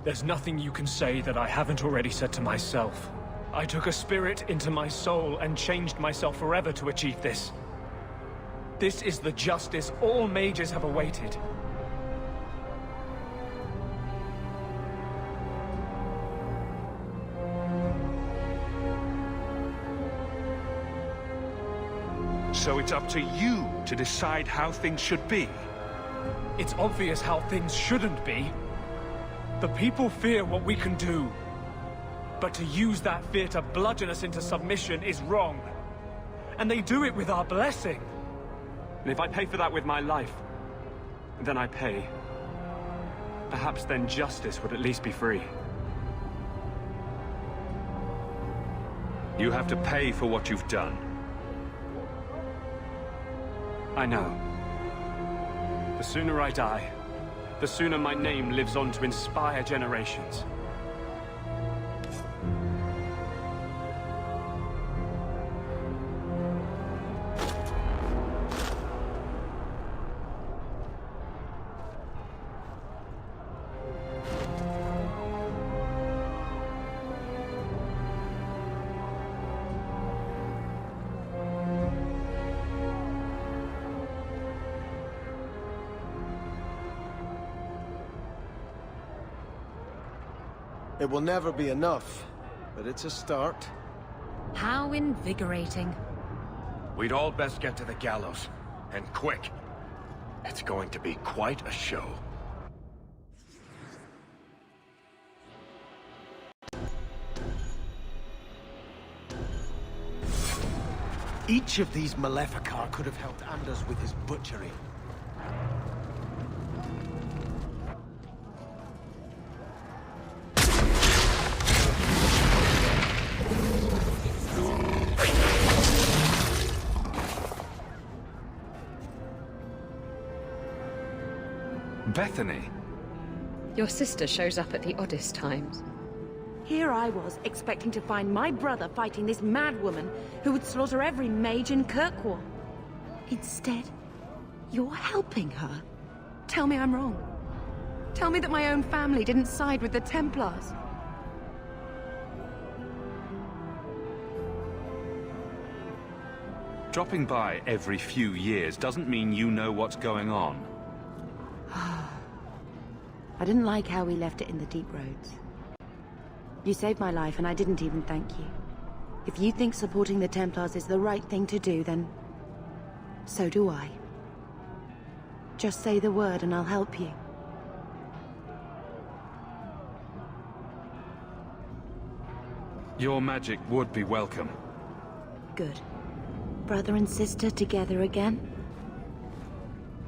There's nothing you can say that I haven't already said to myself. I took a spirit into my soul and changed myself forever to achieve this. This is the justice all mages have awaited. So it's up to you to decide how things should be. It's obvious how things shouldn't be. The people fear what we can do. But to use that fear to bludgeon us into submission is wrong. And they do it with our blessing. And if I pay for that with my life, then I pay. Perhaps then justice would at least be free. You have to pay for what you've done. I know. The sooner I die, the sooner my name lives on to inspire generations. It will never be enough, but it's a start. How invigorating. We'd all best get to the gallows, and quick. It's going to be quite a show. Each of these Maleficar could have helped Anders with his butchery. Bethany. Your sister shows up at the oddest times. Here I was, expecting to find my brother fighting this mad woman who would slaughter every mage in Kirkwall. Instead, you're helping her. Tell me I'm wrong. Tell me that my own family didn't side with the Templars. Dropping by every few years doesn't mean you know what's going on. I didn't like how we left it in the deep roads. You saved my life and I didn't even thank you. If you think supporting the Templars is the right thing to do, then so do I. Just say the word and I'll help you. Your magic would be welcome. Good. Brother and sister together again?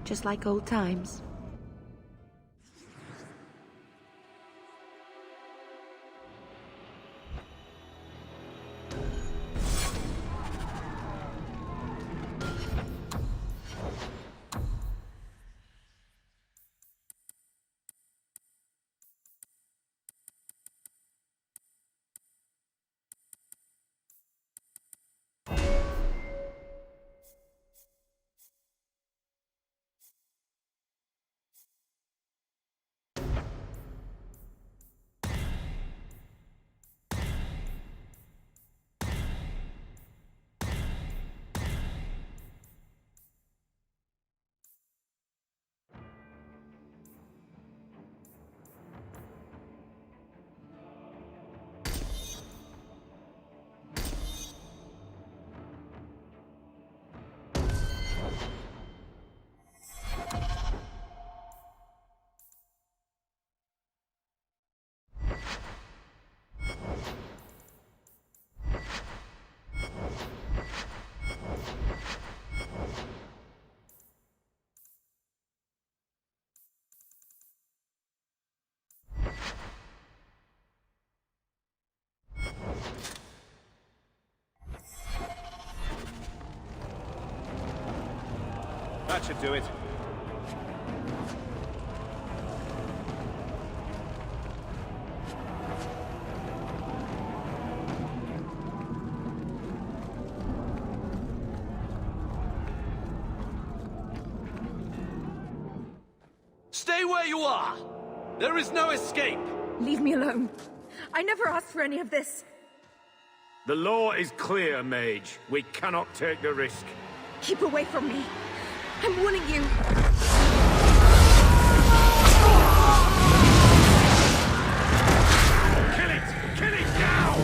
Just like old times. That should do it. Stay where you are! There is no escape! Leave me alone. I never asked for any of this. The law is clear, Mage. We cannot take the risk. Keep away from me. I'm warning you. Kill it! Kill it now!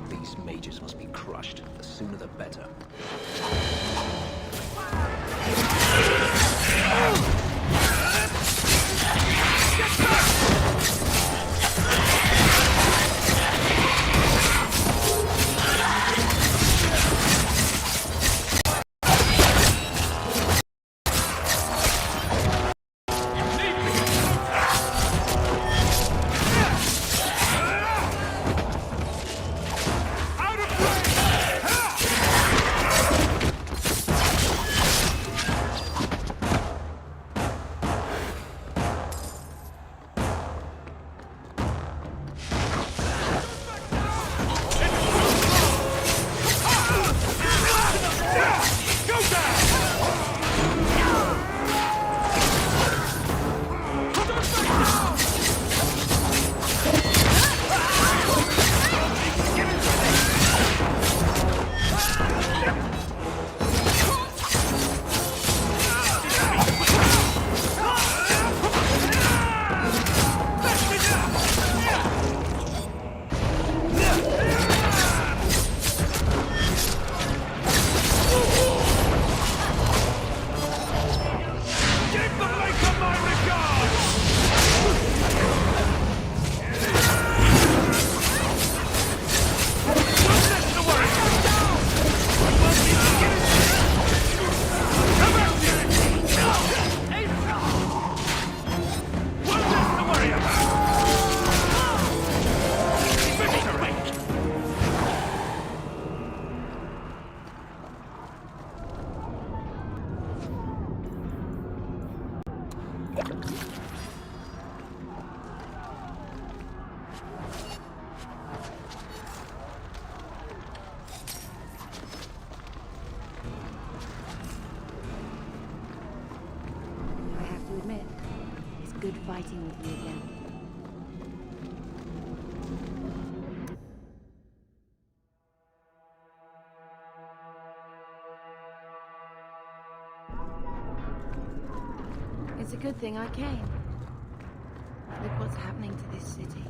These mages must be crushed. The sooner the better. Good fighting with you again. It's a good thing I came. Look what's happening to this city.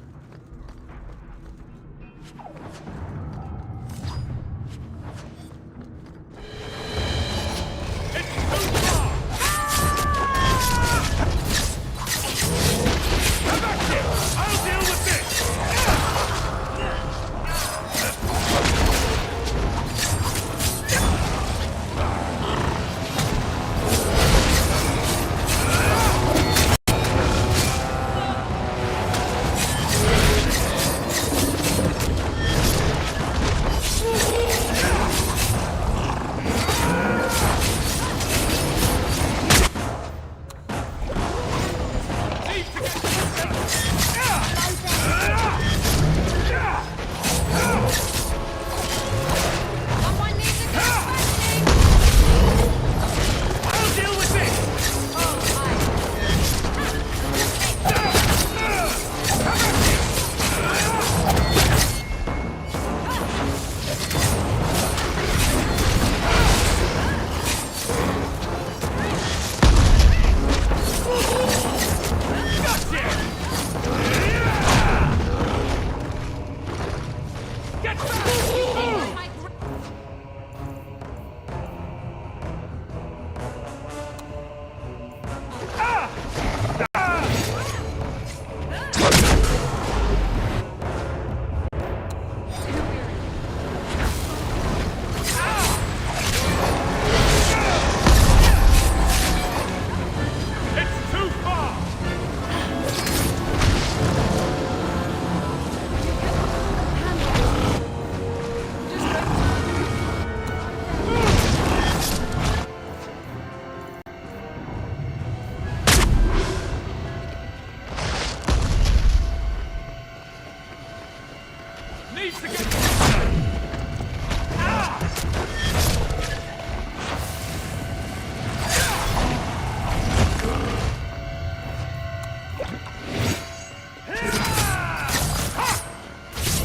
needs to get...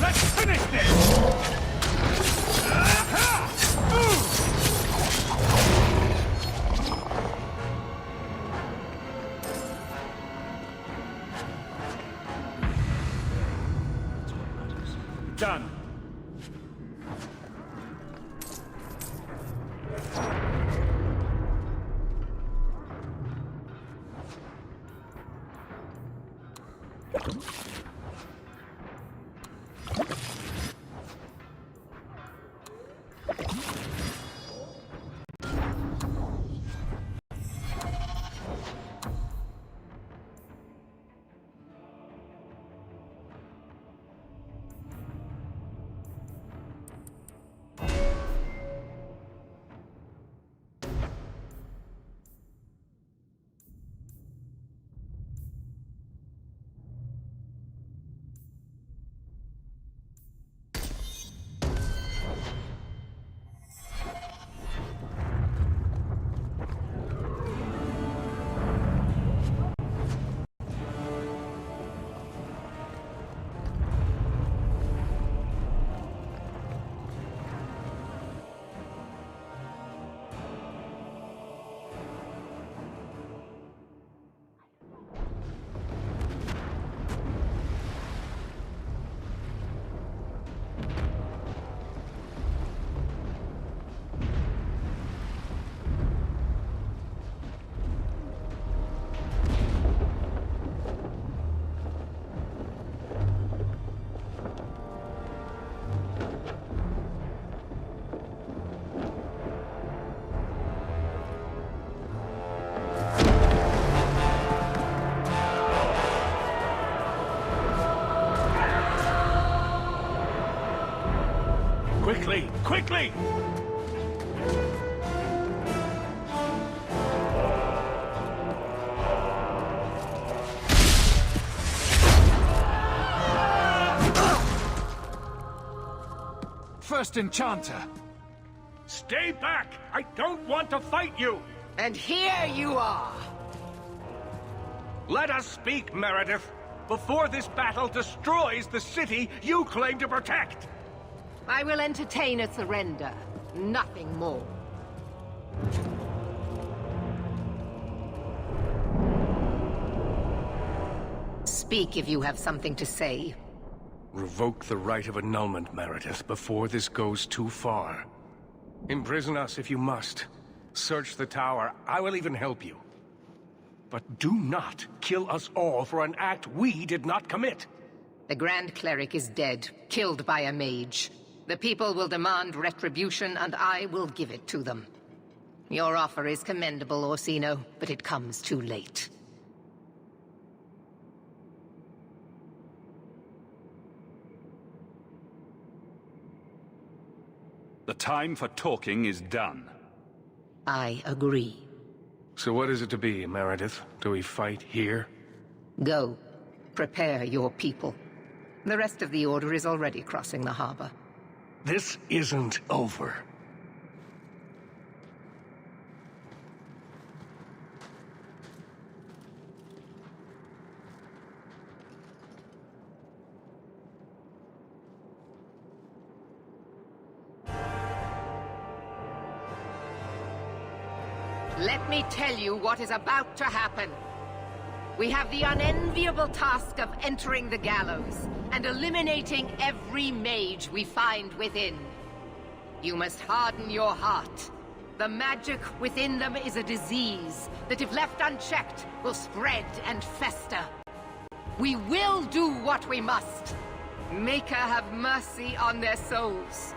Let's finish this! Done. Quickly! Quickly! First Enchanter! Stay back! I don't want to fight you! And here you are! Let us speak, Meredith, before this battle destroys the city you claim to protect! I will entertain a surrender, nothing more. Speak if you have something to say. Revoke the right of annulment, Meredith, before this goes too far. Imprison us if you must. Search the tower. I will even help you. But do not kill us all for an act we did not commit. The Grand Cleric is dead, killed by a mage. The people will demand retribution, and I will give it to them. Your offer is commendable, Orsino, but it comes too late. The time for talking is done. I agree. So what is it to be, Meredith? Do we fight here? Go. Prepare your people. The rest of the Order is already crossing the harbor. This isn't over. Let me tell you what is about to happen. We have the unenviable task of entering the gallows and eliminating every mage we find within. You must harden your heart. The magic within them is a disease that, if left unchecked, will spread and fester. We will do what we must. Maker have mercy on their souls.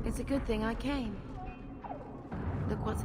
It's a good thing I came. Look what's...